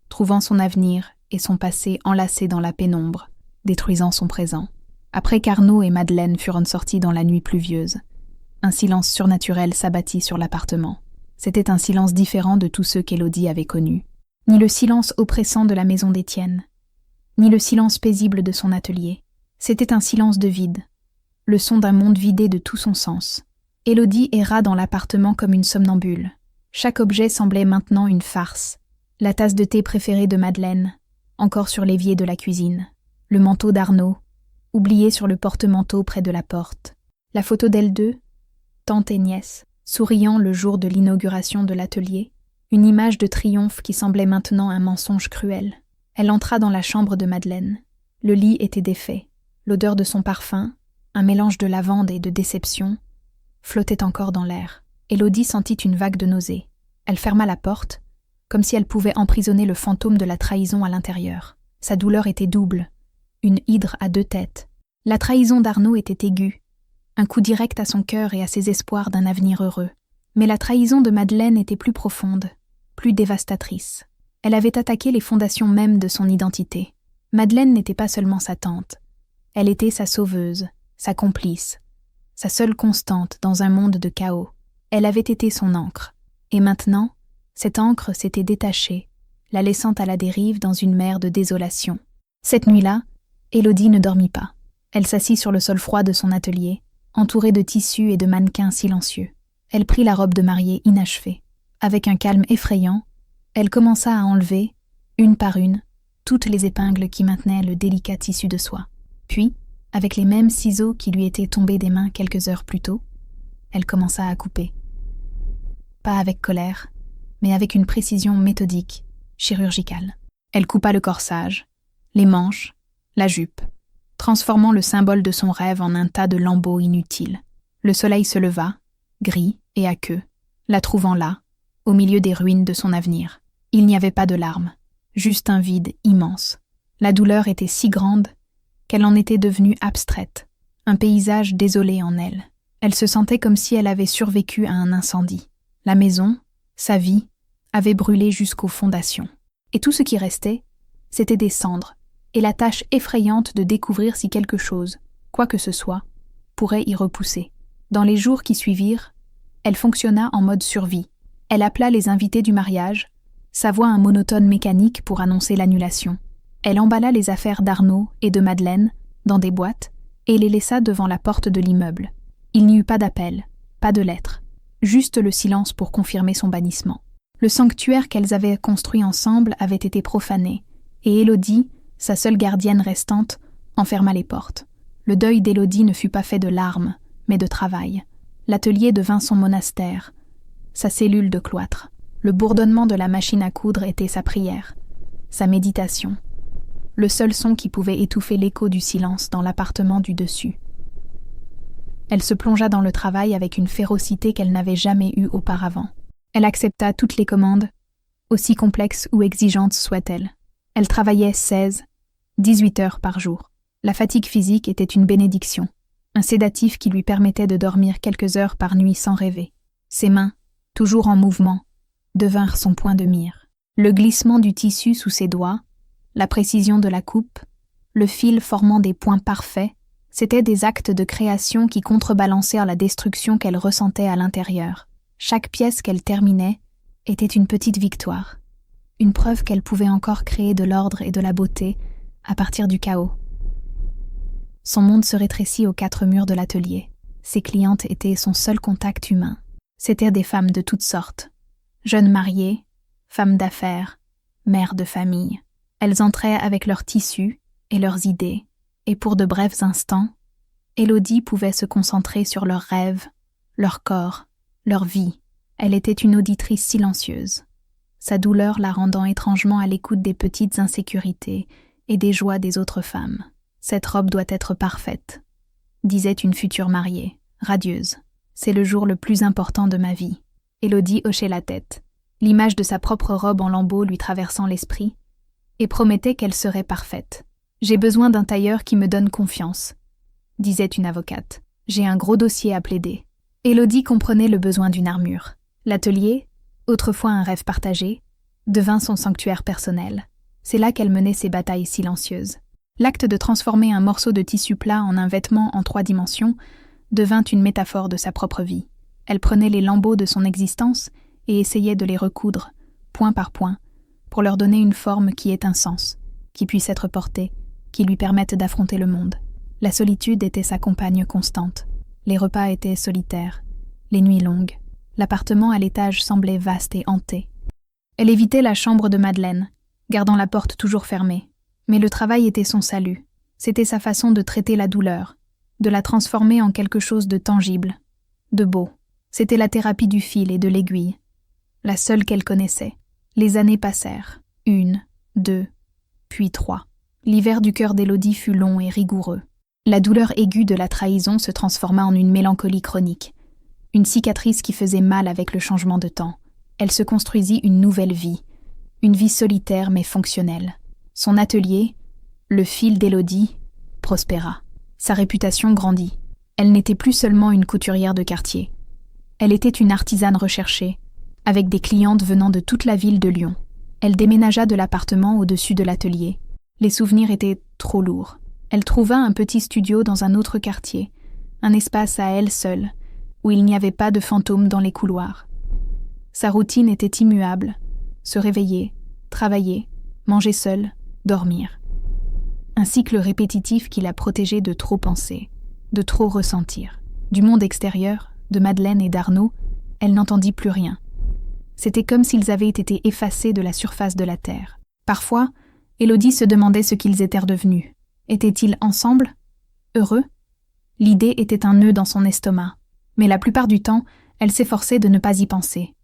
trouvant son avenir et son passé enlacés dans la pénombre, détruisant son présent. Après qu'Arnaud et Madeleine furent sortis dans la nuit pluvieuse, un silence surnaturel s'abattit sur l'appartement. C'était un silence différent de tous ceux qu'Élodie avait connus. Ni le silence oppressant de la maison d'Étienne, ni le silence paisible de son atelier. C'était un silence de vide, le son d'un monde vidé de tout son sens. Élodie erra dans l'appartement comme une somnambule. Chaque objet semblait maintenant une farce. La tasse de thé préférée de Madeleine, encore sur l'évier de la cuisine. Le manteau d'Arnaud, oublié sur le porte-manteau près de la porte. La photo d'elles deux, tante et nièce, souriant le jour de l'inauguration de l'atelier. Une image de triomphe qui semblait maintenant un mensonge cruel. Elle entra dans la chambre de Madeleine. Le lit était défait. L'odeur de son parfum, un mélange de lavande et de déception, flottait encore dans l'air. Élodie sentit une vague de nausée. Elle ferma la porte, comme si elle pouvait emprisonner le fantôme de la trahison à l'intérieur. Sa douleur était double, une hydre à deux têtes. La trahison d'Arnaud était aiguë, un coup direct à son cœur et à ses espoirs d'un avenir heureux. Mais la trahison de Madeleine était plus profonde, plus dévastatrice. Elle avait attaqué les fondations mêmes de son identité. Madeleine n'était pas seulement sa tante, elle était sa sauveuse, sa complice, sa seule constante dans un monde de chaos. Elle avait été son ancre. Et maintenant, cette ancre s'était détachée, la laissant à la dérive dans une mer de désolation. Cette nuit-là, Élodie ne dormit pas. Elle s'assit sur le sol froid de son atelier, entourée de tissus et de mannequins silencieux. Elle prit la robe de mariée inachevée. Avec un calme effrayant, elle commença à enlever, une par une, toutes les épingles qui maintenaient le délicat tissu de soie. Puis, avec les mêmes ciseaux qui lui étaient tombés des mains quelques heures plus tôt, elle commença à couper. Pas avec colère, mais avec une précision méthodique, chirurgicale. Elle coupa le corsage, les manches, la jupe, transformant le symbole de son rêve en un tas de lambeaux inutiles. Le soleil se leva, gris et aqueux, la trouvant là, au milieu des ruines de son avenir. Il n'y avait pas de larmes, juste un vide immense. La douleur était si grande qu'elle en était devenue abstraite, un paysage désolé en elle. Elle se sentait comme si elle avait survécu à un incendie. La maison, sa vie, avait brûlé jusqu'aux fondations. Et tout ce qui restait, c'était des cendres, et la tâche effrayante de découvrir si quelque chose, quoi que ce soit, pourrait y repousser. Dans les jours qui suivirent, elle fonctionna en mode survie. Elle appela les invités du mariage, sa voix un monotone mécanique pour annoncer l'annulation. Elle emballa les affaires d'Arnaud et de Madeleine dans des boîtes et les laissa devant la porte de l'immeuble. Il n'y eut pas d'appel, pas de lettre, juste le silence pour confirmer son bannissement. Le sanctuaire qu'elles avaient construit ensemble avait été profané, et Élodie, sa seule gardienne restante, en ferma les portes. Le deuil d'Élodie ne fut pas fait de larmes, mais de travail. L'atelier devint son monastère, sa cellule de cloître. Le bourdonnement de la machine à coudre était sa prière, sa méditation, le seul son qui pouvait étouffer l'écho du silence dans l'appartement du dessus. Elle se plongea dans le travail avec une férocité qu'elle n'avait jamais eue auparavant. Elle accepta toutes les commandes, aussi complexes ou exigeantes soient-elles. Elle travaillait 16, 18 heures par jour. La fatigue physique était une bénédiction, un sédatif qui lui permettait de dormir quelques heures par nuit sans rêver. Ses mains, toujours en mouvement, devinrent son point de mire. Le glissement du tissu sous ses doigts, la précision de la coupe, le fil formant des points parfaits, c'étaient des actes de création qui contrebalancèrent la destruction qu'elle ressentait à l'intérieur. Chaque pièce qu'elle terminait était une petite victoire, une preuve qu'elle pouvait encore créer de l'ordre et de la beauté à partir du chaos. Son monde se rétrécit aux 4 murs de l'atelier. Ses clientes étaient son seul contact humain. C'étaient des femmes de toutes sortes, jeunes mariées, femmes d'affaires, mères de famille. Elles entraient avec leurs tissus et leurs idées, et pour de brefs instants, Élodie pouvait se concentrer sur leurs rêves, leur corps, leur vie. Elle était une auditrice silencieuse, sa douleur la rendant étrangement à l'écoute des petites insécurités et des joies des autres femmes. « Cette robe doit être parfaite », disait une future mariée, radieuse. « C'est le jour le plus important de ma vie. » Élodie hochait la tête, l'image de sa propre robe en lambeaux lui traversant l'esprit, et promettait qu'elle serait parfaite. « J'ai besoin d'un tailleur qui me donne confiance », disait une avocate. « J'ai un gros dossier à plaider. » Élodie comprenait le besoin d'une armure. L'atelier, autrefois un rêve partagé, devint son sanctuaire personnel. C'est là qu'elle menait ses batailles silencieuses. L'acte de transformer un morceau de tissu plat en un vêtement en 3 dimensions devint une métaphore de sa propre vie. Elle prenait les lambeaux de son existence et essayait de les recoudre, point par point, pour leur donner une forme qui ait un sens, qui puisse être portée, qui lui permette d'affronter le monde. La solitude était sa compagne constante. Les repas étaient solitaires, les nuits longues. L'appartement à l'étage semblait vaste et hanté. Elle évitait la chambre de Madeleine, gardant la porte toujours fermée. Mais le travail était son salut. C'était sa façon de traiter la douleur, de la transformer en quelque chose de tangible, de beau. C'était la thérapie du fil et de l'aiguille, la seule qu'elle connaissait. Les années passèrent, 1, 2, puis 3. L'hiver du cœur d'Élodie fut long et rigoureux. La douleur aiguë de la trahison se transforma en une mélancolie chronique, une cicatrice qui faisait mal avec le changement de temps. Elle se construisit une nouvelle vie, une vie solitaire mais fonctionnelle. Son atelier, le fil d'Élodie, prospéra. Sa réputation grandit. Elle n'était plus seulement une couturière de quartier. Elle était une artisane recherchée, avec des clientes venant de toute la ville de Lyon. Elle déménagea de l'appartement au-dessus de l'atelier. Les souvenirs étaient trop lourds. Elle trouva un petit studio dans un autre quartier, un espace à elle seule, où il n'y avait pas de fantômes dans les couloirs. Sa routine était immuable. Se réveiller, travailler, manger seule, dormir. Un cycle répétitif qui la protégeait de trop penser, de trop ressentir. Du monde extérieur, de Madeleine et d'Arnaud, elle n'entendit plus rien. C'était comme s'ils avaient été effacés de la surface de la terre. Parfois, Élodie se demandait ce qu'ils étaient devenus. Étaient-ils ensemble? Heureux? L'idée était un nœud dans son estomac, mais la plupart du temps, elle s'efforçait de ne pas y penser.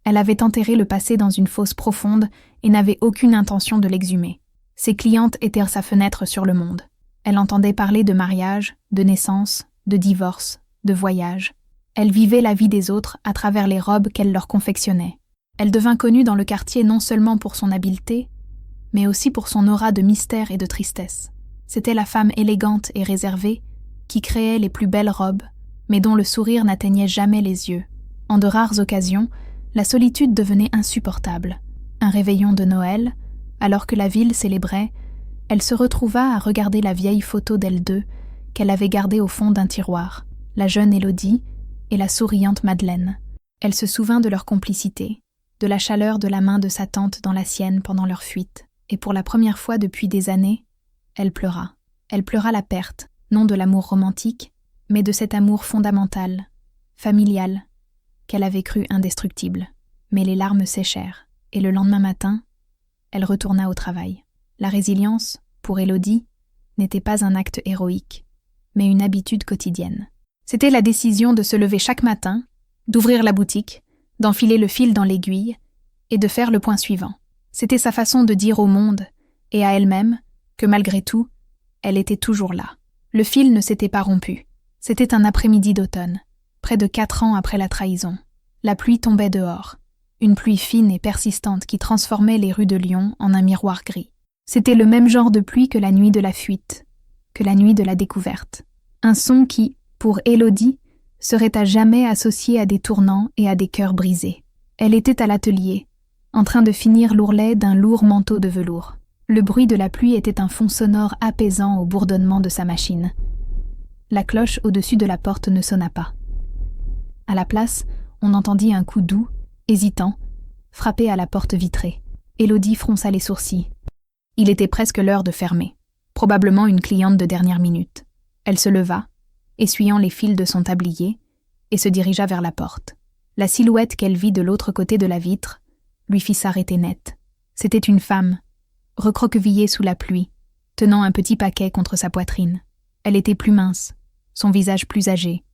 Elle avait enterré le passé dans une fosse profonde et n'avait aucune intention de l'exhumer. Ses clientes étaient sa fenêtre sur le monde. Elle entendait parler de mariage, de naissance, de divorce, de voyage. Elle vivait la vie des autres à travers les robes qu'elle leur confectionnait. Elle devint connue dans le quartier non seulement pour son habileté, mais aussi pour son aura de mystère et de tristesse. C'était la femme élégante et réservée qui créait les plus belles robes, mais dont le sourire n'atteignait jamais les yeux. En de rares occasions, la solitude devenait insupportable. Un réveillon de Noël, alors que la ville célébrait, elle se retrouva à regarder la vieille photo d'elles deux qu'elle avait gardée au fond d'un tiroir, la jeune Élodie et la souriante Madeleine. Elle se souvint de leur complicité, de la chaleur de la main de sa tante dans la sienne pendant leur fuite, et pour la première fois depuis des années, elle pleura. Elle pleura la perte, non de l'amour romantique, mais de cet amour fondamental, familial, qu'elle avait cru indestructible. Mais les larmes séchèrent, et le lendemain matin, elle retourna au travail. La résilience, pour Élodie, n'était pas un acte héroïque, mais une habitude quotidienne. C'était la décision de se lever chaque matin, d'ouvrir la boutique, d'enfiler le fil dans l'aiguille et de faire le point suivant. C'était sa façon de dire au monde, et à elle-même, que malgré tout, elle était toujours là. Le fil ne s'était pas rompu. C'était un après-midi d'automne, près de 4 ans après la trahison. La pluie tombait dehors, une pluie fine et persistante qui transformait les rues de Lyon en un miroir gris. C'était le même genre de pluie que la nuit de la fuite, que la nuit de la découverte. Un son qui, pour Élodie, serait à jamais associé à des tournants et à des cœurs brisés. Elle était à l'atelier, en train de finir l'ourlet d'un lourd manteau de velours. Le bruit de la pluie était un fond sonore apaisant au bourdonnement de sa machine. La cloche au-dessus de la porte ne sonna pas. À la place, on entendit un coup doux, hésitant, frapper à la porte vitrée. Élodie fronça les sourcils. Il était presque l'heure de fermer. Probablement une cliente de dernière minute. Elle se leva, essuyant les fils de son tablier, et se dirigea vers la porte. La silhouette qu'elle vit de l'autre côté de la vitre lui fit s'arrêter net. C'était une femme, recroquevillée sous la pluie, tenant un petit paquet contre sa poitrine. Elle était plus mince, son visage plus âgé,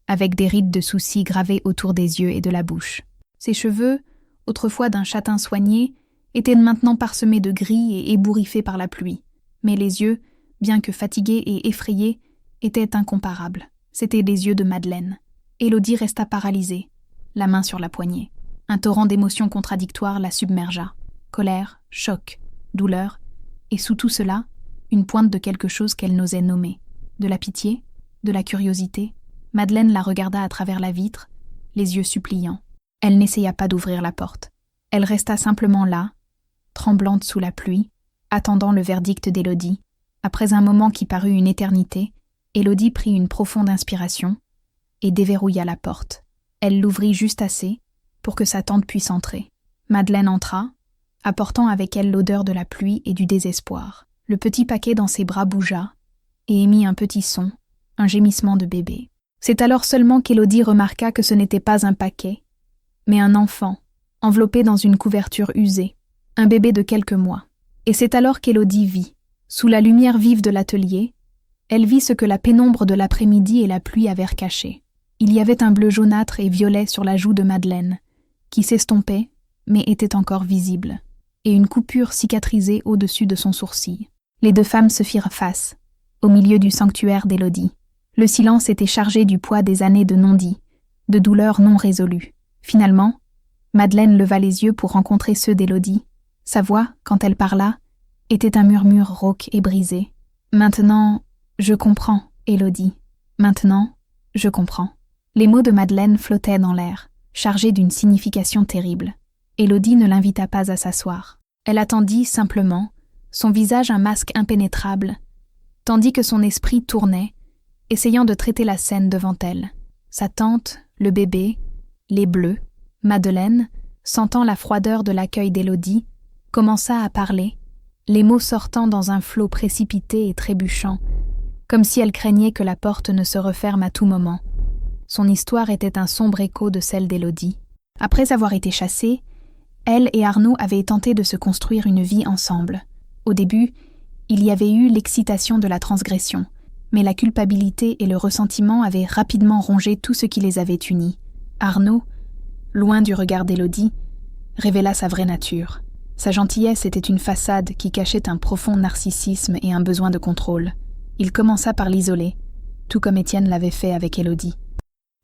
avec des rides de soucis gravées autour des yeux et de la bouche. Ses cheveux, autrefois d'un châtain soigné, étaient maintenant parsemés de gris et ébouriffés par la pluie. Mais les yeux, bien que fatigués et effrayés, étaient incomparables. C'étaient les yeux de Madeleine. Élodie resta paralysée, la main sur la poignée. Un torrent d'émotions contradictoires la submergea. Colère, choc, douleur, et sous tout cela, une pointe de quelque chose qu'elle n'osait nommer. De la pitié, de la curiosité. Madeleine la regarda à travers la vitre, les yeux suppliants. Elle n'essaya pas d'ouvrir la porte. Elle resta simplement là, tremblante sous la pluie, attendant le verdict d'Élodie. Après un moment qui parut une éternité, Élodie prit une profonde inspiration et déverrouilla la porte. Elle l'ouvrit juste assez pour que sa tante puisse entrer. Madeleine entra, apportant avec elle l'odeur de la pluie et du désespoir. Le petit paquet dans ses bras bougea et émit un petit son, un gémissement de bébé. C'est alors seulement qu'Élodie remarqua que ce n'était pas un paquet, mais un enfant, enveloppé dans une couverture usée, un bébé de quelques mois. Et c'est alors qu'Élodie vit, sous la lumière vive de l'atelier, elle vit ce que la pénombre de l'après-midi et la pluie avaient caché. Il y avait un bleu jaunâtre et violet sur la joue de Madeleine, qui s'estompait, mais était encore visible, et une coupure cicatrisée au-dessus de son sourcil. Les deux femmes se firent face, au milieu du sanctuaire d'Élodie. Le silence était chargé du poids des années de non-dits, de douleurs non résolues. Finalement, Madeleine leva les yeux pour rencontrer ceux d'Élodie. Sa voix, quand elle parla, était un murmure rauque et brisé. « Maintenant, je comprends, Élodie. Maintenant, je comprends. » Les mots de Madeleine flottaient dans l'air, chargés d'une signification terrible. Élodie ne l'invita pas à s'asseoir. Elle attendit simplement, son visage un masque impénétrable, tandis que son esprit tournait, essayant de traiter la scène devant elle. Sa tante, le bébé, les bleus. Madeleine, sentant la froideur de l'accueil d'Élodie, commença à parler, les mots sortant dans un flot précipité et trébuchant, comme si elle craignait que la porte ne se referme à tout moment. Son histoire était un sombre écho de celle d'Élodie. Après avoir été chassée, elle et Arnaud avaient tenté de se construire une vie ensemble. Au début, il y avait eu l'excitation de la transgression, mais la culpabilité et le ressentiment avaient rapidement rongé tout ce qui les avait unis. Arnaud, loin du regard d'Élodie, révéla sa vraie nature. Sa gentillesse était une façade qui cachait un profond narcissisme et un besoin de contrôle. Il commença par l'isoler, tout comme Étienne l'avait fait avec Élodie.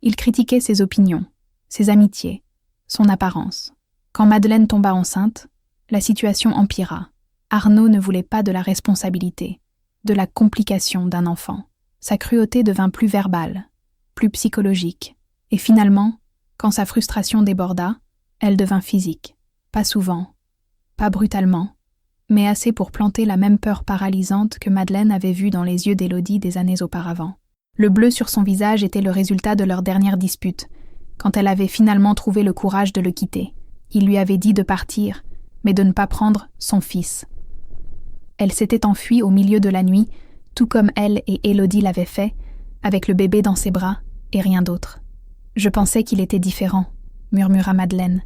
Il critiquait ses opinions, ses amitiés, son apparence. Quand Madeleine tomba enceinte, la situation empira. Arnaud ne voulait pas de la responsabilité, de la complication d'un enfant. Sa cruauté devint plus verbale, plus psychologique, et finalement, quand sa frustration déborda, elle devint physique. Pas souvent, pas brutalement, mais assez pour planter la même peur paralysante que Madeleine avait vue dans les yeux d'Élodie des années auparavant. Le bleu sur son visage était le résultat de leur dernière dispute, quand elle avait finalement trouvé le courage de le quitter. Il lui avait dit de partir, mais de ne pas prendre son fils. Elle s'était enfuie au milieu de la nuit, tout comme elle et Élodie l'avaient fait, avec le bébé dans ses bras et rien d'autre. « Je pensais qu'il était différent », murmura Madeleine,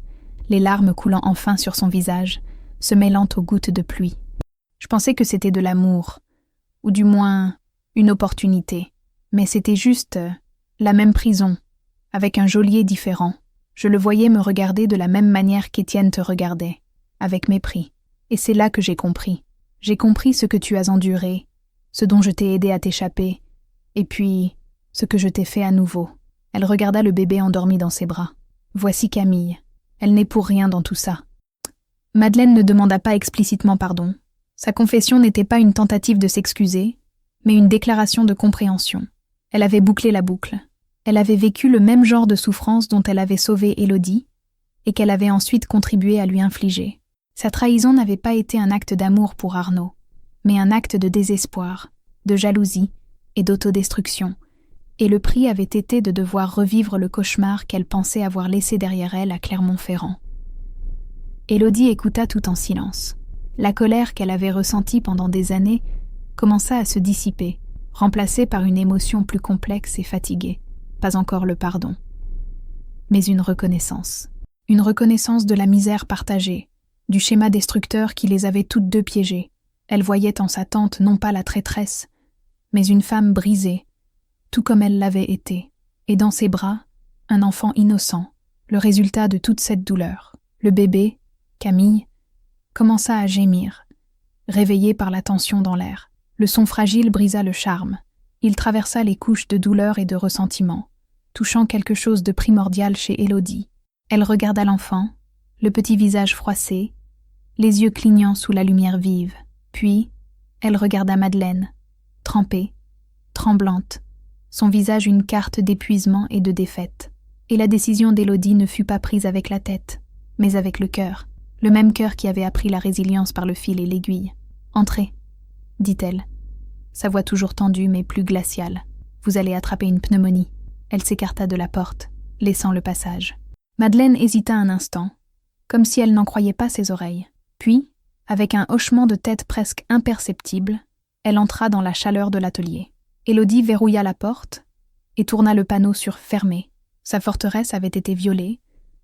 les larmes coulant enfin sur son visage, se mêlant aux gouttes de pluie. « Je pensais que c'était de l'amour, ou du moins une opportunité, mais c'était juste la même prison, avec un geôlier différent. Je le voyais me regarder de la même manière qu'Étienne te regardait, avec mépris. Et c'est là que j'ai compris. J'ai compris ce que tu as enduré, ce dont je t'ai aidé à t'échapper, et puis ce que je t'ai fait à nouveau. » Elle regarda le bébé endormi dans ses bras. « Voici Camille. Elle n'est pour rien dans tout ça. » Madeleine ne demanda pas explicitement pardon. Sa confession n'était pas une tentative de s'excuser, mais une déclaration de compréhension. Elle avait bouclé la boucle. Elle avait vécu le même genre de souffrance dont elle avait sauvé Élodie, et qu'elle avait ensuite contribué à lui infliger. Sa trahison n'avait pas été un acte d'amour pour Arnaud, mais un acte de désespoir, de jalousie et d'autodestruction, et le prix avait été de devoir revivre le cauchemar qu'elle pensait avoir laissé derrière elle à Clermont-Ferrand. Élodie écouta tout en silence. La colère qu'elle avait ressentie pendant des années commença à se dissiper, remplacée par une émotion plus complexe et fatiguée. Pas encore le pardon, mais une reconnaissance. Une reconnaissance de la misère partagée, du schéma destructeur qui les avait toutes deux piégées. Elle voyait en sa tante non pas la traîtresse, mais une femme brisée, tout comme elle l'avait été, et dans ses bras, un enfant innocent, le résultat de toute cette douleur. Le bébé, Camille, commença à gémir, réveillé par la tension dans l'air. Le son fragile brisa le charme. Il traversa les couches de douleur et de ressentiment, touchant quelque chose de primordial chez Élodie. Elle regarda l'enfant, le petit visage froissé, les yeux clignant sous la lumière vive. Puis, elle regarda Madeleine, trempée, tremblante, son visage une carte d'épuisement et de défaite. Et la décision d'Élodie ne fut pas prise avec la tête, mais avec le cœur, le même cœur qui avait appris la résilience par le fil et l'aiguille. « Entrez », dit-elle, sa voix toujours tendue mais plus glaciale. « Vous allez attraper une pneumonie. » Elle s'écarta de la porte, laissant le passage. Madeleine hésita un instant, comme si elle n'en croyait pas ses oreilles. Puis, avec un hochement de tête presque imperceptible, elle entra dans la chaleur de l'atelier. Élodie verrouilla la porte et tourna le panneau sur « Fermé ». Sa forteresse avait été violée,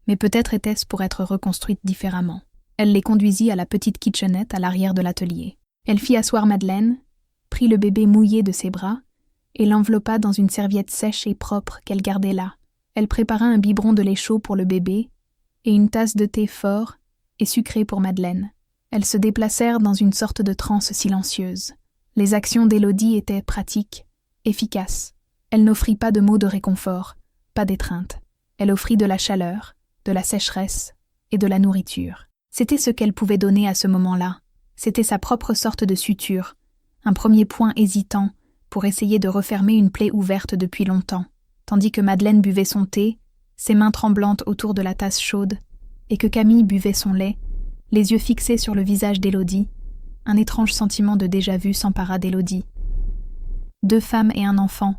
mais peut-être était-ce pour être reconstruite différemment. Elle les conduisit à la petite kitchenette à l'arrière de l'atelier. Elle fit asseoir Madeleine, prit le bébé mouillé de ses bras et l'enveloppa dans une serviette sèche et propre qu'elle gardait là. Elle prépara un biberon de lait chaud pour le bébé et une tasse de thé fort et sucré pour Madeleine. Elles se déplacèrent dans une sorte de transe silencieuse. Les actions d'Élodie étaient pratiques, efficaces. Elle n'offrit pas de mots de réconfort, pas d'étreinte. Elle offrit de la chaleur, de la sécheresse et de la nourriture. C'était ce qu'elle pouvait donner à ce moment-là. C'était sa propre sorte de suture, un premier point hésitant pour essayer de refermer une plaie ouverte depuis longtemps, tandis que Madeleine buvait son thé, ses mains tremblantes autour de la tasse chaude, et que Camille buvait son lait, les yeux fixés sur le visage d'Élodie. Un étrange sentiment de déjà-vu s'empara d'Élodie. 2 femmes et un enfant,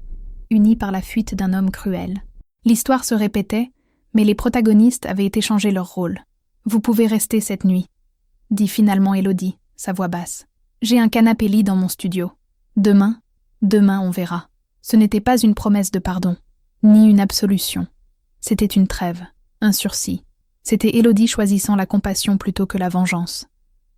unis par la fuite d'un homme cruel. L'histoire se répétait, mais les protagonistes avaient échangé leur rôle. « Vous pouvez rester cette nuit », dit finalement Élodie, sa voix basse. « J'ai un canapé-lit dans mon studio. Demain on verra. » Ce n'était pas une promesse de pardon, ni une absolution. C'était une trêve, un sursis. C'était Élodie choisissant la compassion plutôt que la vengeance,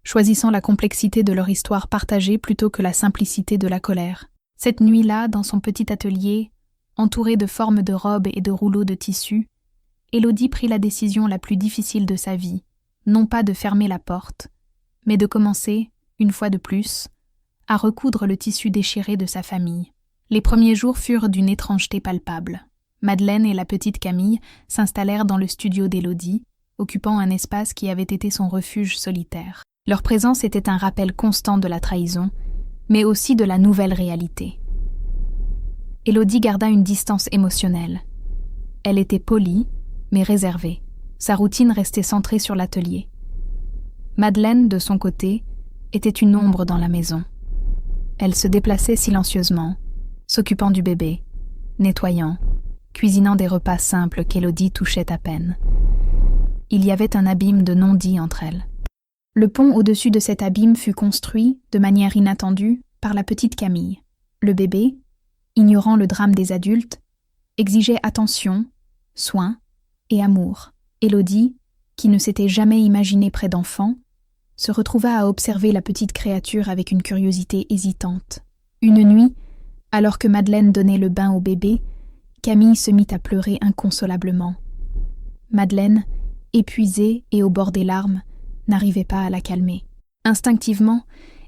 choisissant la complexité de leur histoire partagée plutôt que la simplicité de la colère. Cette nuit-là, dans son petit atelier, entourée de formes de robes et de rouleaux de tissu, Élodie prit la décision la plus difficile de sa vie, non pas de fermer la porte, mais de commencer, une fois de plus, à recoudre le tissu déchiré de sa famille. Les premiers jours furent d'une étrangeté palpable. Madeleine et la petite Camille s'installèrent dans le studio d'Élodie, occupant un espace qui avait été son refuge solitaire. Leur présence était un rappel constant de la trahison, mais aussi de la nouvelle réalité. Élodie garda une distance émotionnelle. Elle était polie, mais réservée. Sa routine restait centrée sur l'atelier. Madeleine, de son côté, était une ombre dans la maison. Elle se déplaçait silencieusement, s'occupant du bébé, nettoyant, cuisinant des repas simples qu'Élodie touchait à peine. Il y avait un abîme de non-dit entre elles. Le pont au-dessus de cet abîme fut construit, de manière inattendue, par la petite Camille. Le bébé, ignorant le drame des adultes, exigeait attention, soin et amour. Élodie, qui ne s'était jamais imaginée près d'enfants, se retrouva à observer la petite créature avec une curiosité hésitante. Une nuit, alors que Madeleine donnait le bain au bébé, Camille se mit à pleurer inconsolablement. Madeleine, épuisée et au bord des larmes, n'arrivait pas à la calmer. Instinctivement,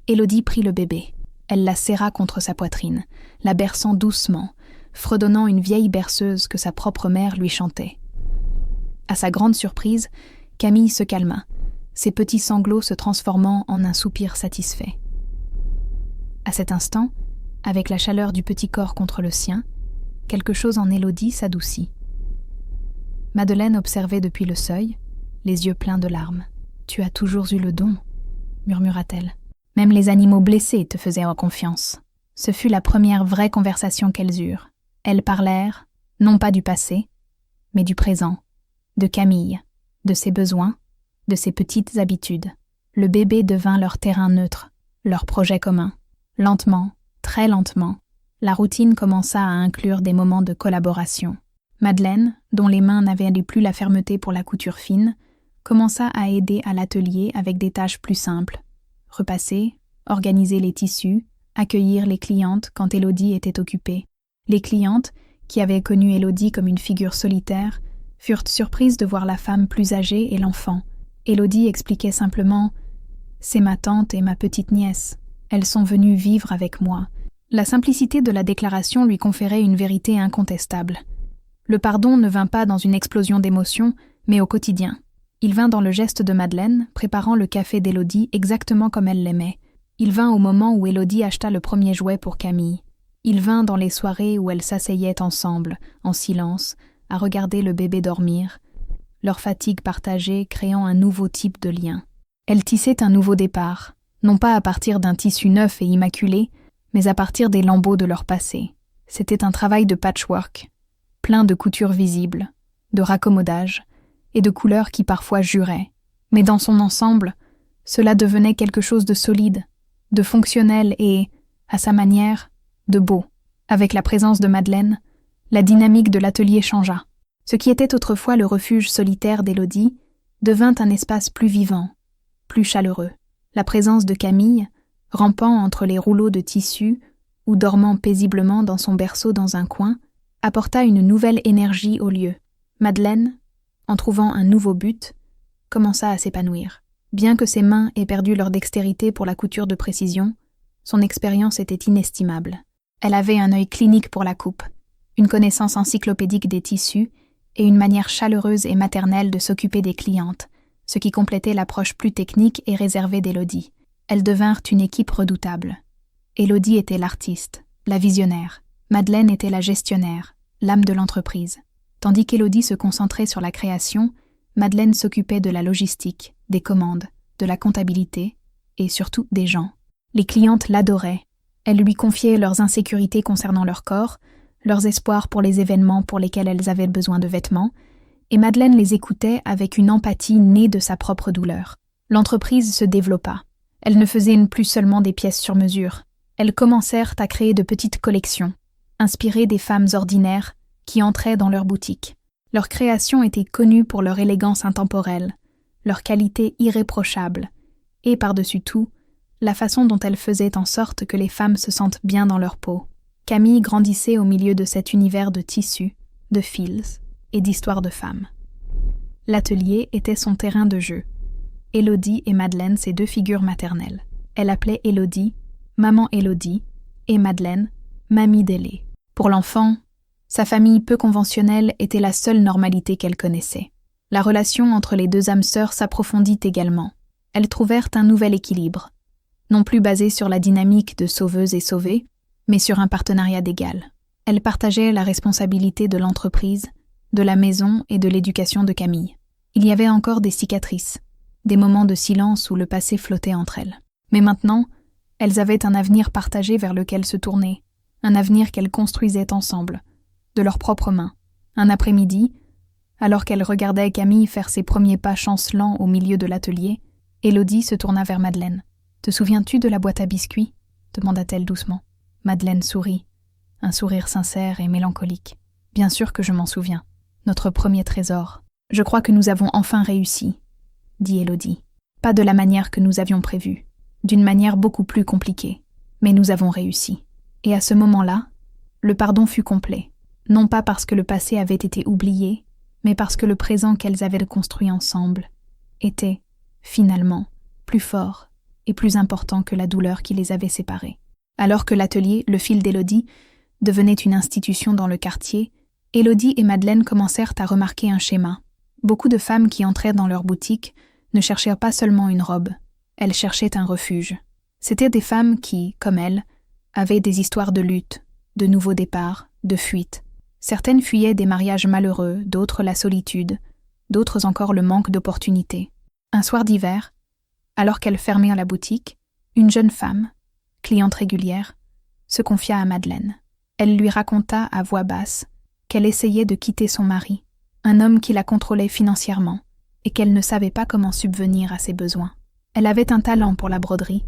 Élodie prit le bébé. Elle la serra contre sa poitrine, la berçant doucement, fredonnant une vieille berceuse que sa propre mère lui chantait. À sa grande surprise, Camille se calma, ses petits sanglots se transformant en un soupir satisfait. À cet instant, avec la chaleur du petit corps contre le sien, quelque chose en Élodie s'adoucit. Madeleine observait depuis le seuil, les yeux pleins de larmes. « Tu as toujours eu le don », murmura-t-elle. « Même les animaux blessés te faisaient confiance. » Ce fut la première vraie conversation qu'elles eurent. Elles parlèrent, non pas du passé, mais du présent, de Camille, de ses besoins, de ses petites habitudes. Le bébé devint leur terrain neutre, leur projet commun. Lentement, très lentement, la routine commença à inclure des moments de collaboration. Madeleine, dont les mains n'avaient plus la fermeté pour la couture fine, commença à aider à l'atelier avec des tâches plus simples. Repasser, organiser les tissus, accueillir les clientes quand Élodie était occupée. Les clientes, qui avaient connu Élodie comme une figure solitaire, furent surprises de voir la femme plus âgée et l'enfant. Élodie expliquait simplement « C'est ma tante et ma petite nièce. Elles sont venues vivre avec moi. » La simplicité de la déclaration lui conférait une vérité incontestable. Le pardon ne vint pas dans une explosion d'émotions, mais au quotidien. Il vint dans le geste de Madeleine, préparant le café d'Élodie exactement comme elle l'aimait. Il vint au moment où Élodie acheta le premier jouet pour Camille. Il vint dans les soirées où elles s'asseyaient ensemble, en silence, à regarder le bébé dormir, leur fatigue partagée créant un nouveau type de lien. Elles tissaient un nouveau départ, non pas à partir d'un tissu neuf et immaculé, mais à partir des lambeaux de leur passé. C'était un travail de patchwork, plein de coutures visibles, de raccommodages et de couleurs qui parfois juraient. Mais dans son ensemble, cela devenait quelque chose de solide, de fonctionnel et, à sa manière, de beau. Avec la présence de Madeleine, la dynamique de l'atelier changea. Ce qui était autrefois le refuge solitaire d'Élodie devint un espace plus vivant, plus chaleureux. La présence de Camille, rampant entre les rouleaux de tissu ou dormant paisiblement dans son berceau dans un coin, apporta une nouvelle énergie au lieu. Madeleine, en trouvant un nouveau but, commença à s'épanouir. Bien que ses mains aient perdu leur dextérité pour la couture de précision, son expérience était inestimable. Elle avait un œil clinique pour la coupe, une connaissance encyclopédique des tissus et une manière chaleureuse et maternelle de s'occuper des clientes, ce qui complétait l'approche plus technique et réservée d'Élodie. Elles devinrent une équipe redoutable. Élodie était l'artiste, la visionnaire. Madeleine était la gestionnaire, l'âme de l'entreprise. Tandis qu'Élodie se concentrait sur la création, Madeleine s'occupait de la logistique, des commandes, de la comptabilité et surtout des gens. Les clientes l'adoraient. Elles lui confiaient leurs insécurités concernant leur corps, leurs espoirs pour les événements pour lesquels elles avaient besoin de vêtements, et Madeleine les écoutait avec une empathie née de sa propre douleur. L'entreprise se développa. Elles ne faisaient plus seulement des pièces sur mesure. Elles commencèrent à créer de petites collections, inspirées des femmes ordinaires qui entraient dans leur boutique. Leurs créations étaient connues pour leur élégance intemporelle, leur qualité irréprochable, et par-dessus tout, la façon dont elles faisaient en sorte que les femmes se sentent bien dans leur peau. Camille grandissait au milieu de cet univers de tissus, de fils et d'histoires de femmes. L'atelier était son terrain de jeu. Élodie et Madeleine, ses deux figures maternelles. Elle appelait Élodie « Maman Élodie » et Madeleine « Mamie Délé ». Pour l'enfant, sa famille peu conventionnelle était la seule normalité qu'elle connaissait. La relation entre les deux âmes sœurs s'approfondit également. Elles trouvèrent un nouvel équilibre, non plus basé sur la dynamique de sauveuse et sauvée, mais sur un partenariat d'égal. Elles partageaient la responsabilité de l'entreprise, de la maison et de l'éducation de Camille. Il y avait encore des cicatrices, des moments de silence où le passé flottait entre elles. Mais maintenant, elles avaient un avenir partagé vers lequel se tourner, un avenir qu'elles construisaient ensemble, de leurs propres mains. Un après-midi, alors qu'elle regardait Camille faire ses premiers pas chancelants au milieu de l'atelier, Élodie se tourna vers Madeleine. « Te souviens-tu de la boîte à biscuits ?» demanda-t-elle doucement. Madeleine sourit, un sourire sincère et mélancolique. « Bien sûr que je m'en souviens. Notre premier trésor. Je crois que nous avons enfin réussi, » dit Élodie. « Pas de la manière que nous avions prévu, d'une manière beaucoup plus compliquée, mais nous avons réussi. » Et à ce moment-là, le pardon fut complet, non pas parce que le passé avait été oublié, mais parce que le présent qu'elles avaient construit ensemble était, finalement, plus fort et plus important que la douleur qui les avait séparées. Alors que l'atelier, le fil d'Élodie, devenait une institution dans le quartier, Élodie et Madeleine commencèrent à remarquer un schéma. Beaucoup de femmes qui entraient dans leur boutique ne cherchèrent pas seulement une robe, elles cherchaient un refuge. C'étaient des femmes qui, comme elles, avaient des histoires de lutte, de nouveaux départs, de fuite. Certaines fuyaient des mariages malheureux, d'autres la solitude, d'autres encore le manque d'opportunités. Un soir d'hiver, alors qu'elles fermèrent la boutique, une jeune femme, cliente régulière, se confia à Madeleine. Elle lui raconta à voix basse qu'elle essayait de quitter son mari, un homme qui la contrôlait financièrement, et qu'elle ne savait pas comment subvenir à ses besoins. Elle avait un talent pour la broderie,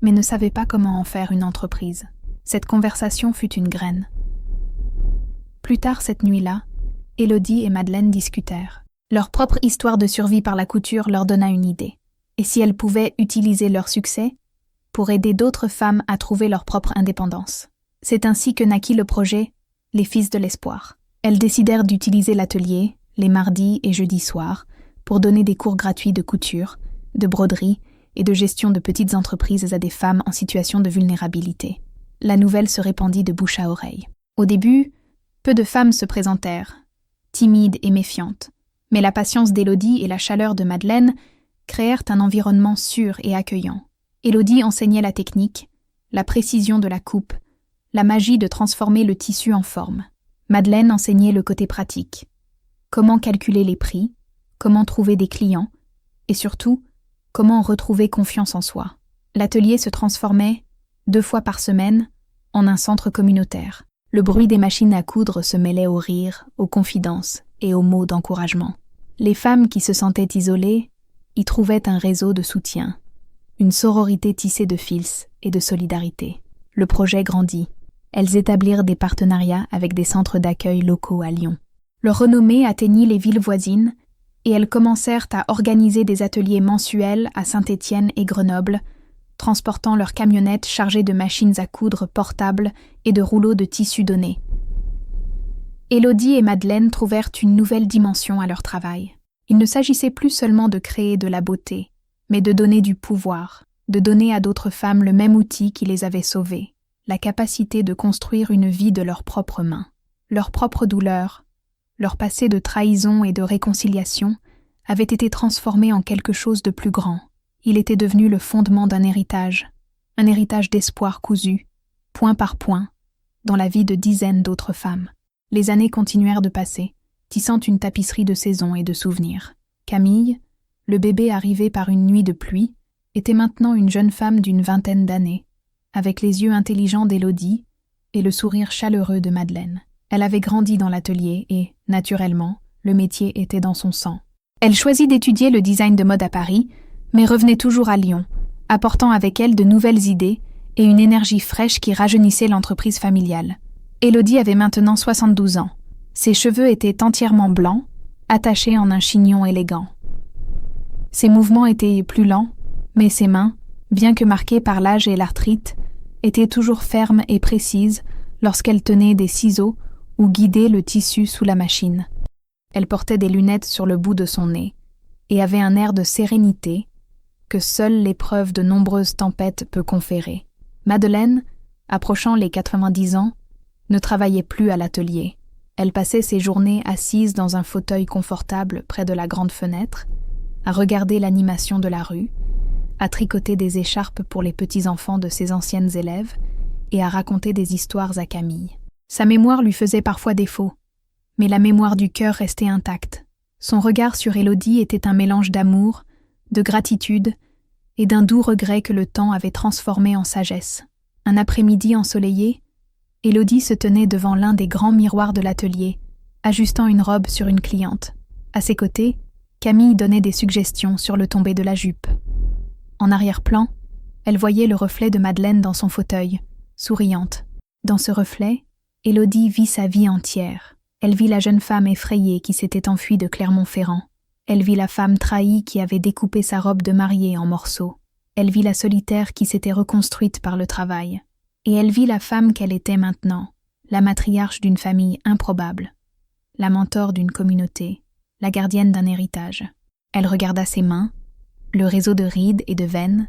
mais ne savait pas comment en faire une entreprise. Cette conversation fut une graine. Plus tard cette nuit-là, Élodie et Madeleine discutèrent. Leur propre histoire de survie par la couture leur donna une idée. Et si elles pouvaient utiliser leur succès pour aider d'autres femmes à trouver leur propre indépendance. C'est ainsi que naquit le projet « Les Fils de l'Espoir ». Elles décidèrent d'utiliser l'atelier, les mardis et jeudis soirs, pour donner des cours gratuits de couture, de broderie et de gestion de petites entreprises à des femmes en situation de vulnérabilité. La nouvelle se répandit de bouche à oreille. Au début, peu de femmes se présentèrent, timides et méfiantes, mais la patience d'Élodie et la chaleur de Madeleine créèrent un environnement sûr et accueillant. Élodie enseignait la technique, la précision de la coupe, la magie de transformer le tissu en forme. Madeleine enseignait le côté pratique. Comment calculer les prix, comment trouver des clients, et surtout, comment retrouver confiance en soi. L'atelier se transformait, 2 fois par semaine, en un centre communautaire. Le bruit des machines à coudre se mêlait aux rires, aux confidences et aux mots d'encouragement. Les femmes qui se sentaient isolées y trouvaient un réseau de soutien, une sororité tissée de fils et de solidarité. Le projet grandit. Elles établirent des partenariats avec des centres d'accueil locaux à Lyon. Leur renommée atteignit les villes voisines et elles commencèrent à organiser des ateliers mensuels à Saint-Étienne et Grenoble, transportant leurs camionnettes chargées de machines à coudre portables et de rouleaux de tissu donnés. Élodie et Madeleine trouvèrent une nouvelle dimension à leur travail. Il ne s'agissait plus seulement de créer de la beauté, mais de donner du pouvoir, de donner à d'autres femmes le même outil qui les avait sauvées, la capacité de construire une vie de leurs propres mains. Leur propre douleur, leur passé de trahison et de réconciliation avait été transformé en quelque chose de plus grand. Il était devenu le fondement d'un héritage d'espoir cousu, point par point, dans la vie de dizaines d'autres femmes. Les années continuèrent de passer, tissant une tapisserie de saisons et de souvenirs. Camille, le bébé arrivé par une nuit de pluie, était maintenant une jeune femme d'une 20aine d'années, avec les yeux intelligents d'Élodie et le sourire chaleureux de Madeleine. Elle avait grandi dans l'atelier et, naturellement, le métier était dans son sang. Elle choisit d'étudier le design de mode à Paris, mais revenait toujours à Lyon, apportant avec elle de nouvelles idées et une énergie fraîche qui rajeunissait l'entreprise familiale. Élodie avait maintenant 72 ans. Ses cheveux étaient entièrement blancs, attachés en un chignon élégant. Ses mouvements étaient plus lents, mais ses mains, bien que marquées par l'âge et l'arthrite, étaient toujours fermes et précises lorsqu'elle tenait des ciseaux ou guidait le tissu sous la machine. Elle portait des lunettes sur le bout de son nez et avait un air de sérénité que seule l'épreuve de nombreuses tempêtes peut conférer. Madeleine, approchant les 90 ans, ne travaillait plus à l'atelier. Elle passait ses journées assise dans un fauteuil confortable près de la grande fenêtre, à regarder l'animation de la rue, à tricoter des écharpes pour les petits-enfants de ses anciennes élèves et à raconter des histoires à Camille. Sa mémoire lui faisait parfois défaut, mais la mémoire du cœur restait intacte. Son regard sur Élodie était un mélange d'amour, de gratitude et d'un doux regret que le temps avait transformé en sagesse. Un après-midi ensoleillé, Élodie se tenait devant l'un des grands miroirs de l'atelier, ajustant une robe sur une cliente. À ses côtés, Camille donnait des suggestions sur le tombé de la jupe. En arrière-plan, elle voyait le reflet de Madeleine dans son fauteuil, souriante. Dans ce reflet, Élodie vit sa vie entière. Elle vit la jeune femme effrayée qui s'était enfuie de Clermont-Ferrand. Elle vit la femme trahie qui avait découpé sa robe de mariée en morceaux. Elle vit la solitaire qui s'était reconstruite par le travail. Et elle vit la femme qu'elle était maintenant, la matriarche d'une famille improbable, la mentor d'une communauté, la gardienne d'un héritage. Elle regarda ses mains, le réseau de rides et de veines,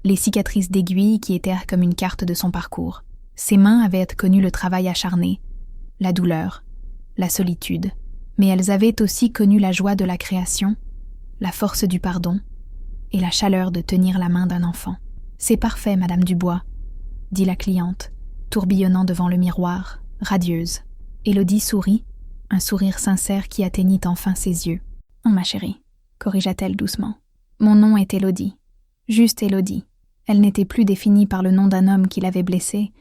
les cicatrices d'aiguilles qui étaient comme une carte de son parcours. Ses mains avaient connu le travail acharné, la douleur, la solitude, mais elles avaient aussi connu la joie de la création, la force du pardon et la chaleur de tenir la main d'un enfant. « C'est parfait, Madame Dubois », dit la cliente, tourbillonnant devant le miroir, radieuse. Élodie sourit, un sourire sincère qui atteignit enfin ses yeux. « Oh, ma chérie », corrigea-t-elle doucement. « Mon nom est Élodie. Juste Élodie. » Elle n'était plus définie par le nom d'un homme qui l'avait blessée,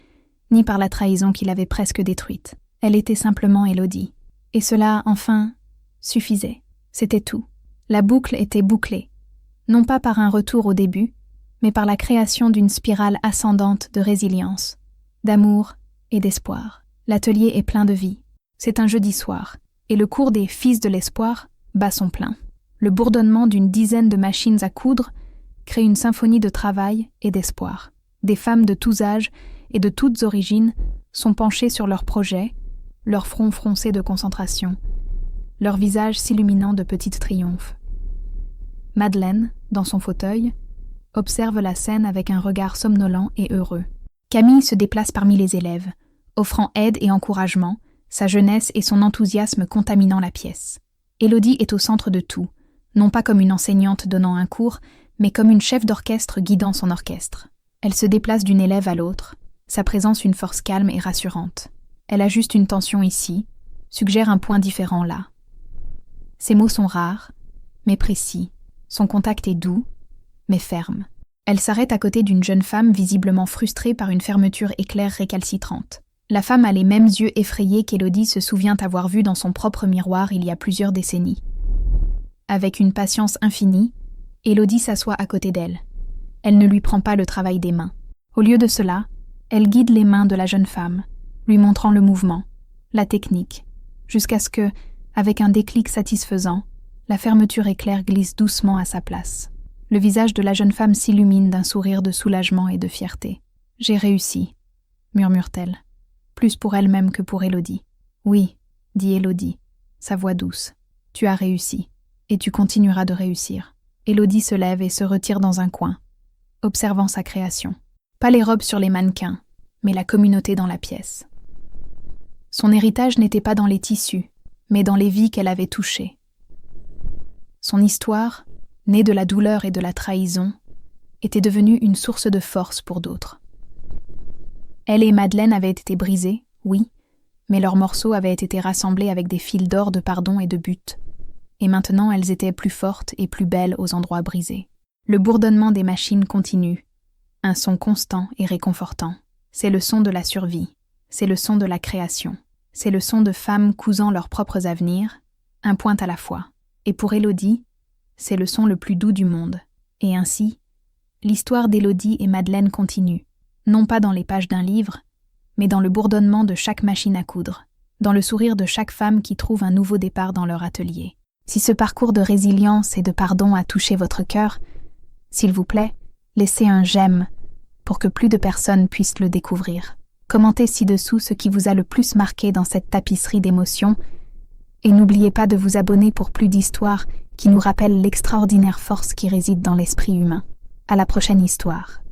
ni par la trahison qui l'avait presque détruite. Elle était simplement Élodie. Et cela, enfin, suffisait. C'était tout. La boucle était bouclée. Non pas par un retour au début, mais par la création d'une spirale ascendante de résilience, d'amour et d'espoir. L'atelier est plein de vie. C'est un jeudi soir, et le cours des Fils de l'Espoir bat son plein. Le bourdonnement d'une dizaine de machines à coudre crée une symphonie de travail et d'espoir. Des femmes de tous âges et de toutes origines sont penchées sur leurs projets, leurs fronts froncés de concentration, leurs visages s'illuminant de petits triomphes. Madeleine, dans son fauteuil, observe la scène avec un regard somnolent et heureux. Camille se déplace parmi les élèves, offrant aide et encouragement, sa jeunesse et son enthousiasme contaminant la pièce. Élodie est au centre de tout, non pas comme une enseignante donnant un cours, mais comme une chef d'orchestre guidant son orchestre. Elle se déplace d'une élève à l'autre, sa présence une force calme et rassurante. Elle ajuste une tension ici, suggère un point différent là. Ses mots sont rares, mais précis. Son contact est doux, mais ferme. Elle s'arrête à côté d'une jeune femme visiblement frustrée par une fermeture éclair récalcitrante. La femme a les mêmes yeux effrayés qu'Élodie se souvient avoir vus dans son propre miroir il y a plusieurs décennies. Avec une patience infinie, Élodie s'assoit à côté d'elle. Elle ne lui prend pas le travail des mains. Au lieu de cela, elle guide les mains de la jeune femme, lui montrant le mouvement, la technique, jusqu'à ce que, avec un déclic satisfaisant, la fermeture éclair glisse doucement à sa place. Le visage de la jeune femme s'illumine d'un sourire de soulagement et de fierté. « J'ai réussi », murmure-t-elle, plus pour elle-même que pour Élodie. « Oui », dit Élodie, sa voix douce. « Tu as réussi, et tu continueras de réussir. » Élodie se lève et se retire dans un coin, observant sa création. Pas les robes sur les mannequins, mais la communauté dans la pièce. Son héritage n'était pas dans les tissus, mais dans les vies qu'elle avait touchées. Son histoire, née de la douleur et de la trahison, était devenue une source de force pour d'autres. Elle et Madeleine avaient été brisées, oui, mais leurs morceaux avaient été rassemblés avec des fils d'or de pardon et de but. Et maintenant elles étaient plus fortes et plus belles aux endroits brisés. Le bourdonnement des machines continue, un son constant et réconfortant. C'est le son de la survie, c'est le son de la création, c'est le son de femmes cousant leurs propres avenirs, un point à la fois. Et pour Élodie, c'est le son le plus doux du monde. Et ainsi, l'histoire d'Élodie et Madeleine continue, non pas dans les pages d'un livre, mais dans le bourdonnement de chaque machine à coudre, dans le sourire de chaque femme qui trouve un nouveau départ dans leur atelier. Si ce parcours de résilience et de pardon a touché votre cœur, s'il vous plaît, laissez un j'aime pour que plus de personnes puissent le découvrir. Commentez ci-dessous ce qui vous a le plus marqué dans cette tapisserie d'émotions et n'oubliez pas de vous abonner pour plus d'histoires qui nous rappellent l'extraordinaire force qui réside dans l'esprit humain. À la prochaine histoire.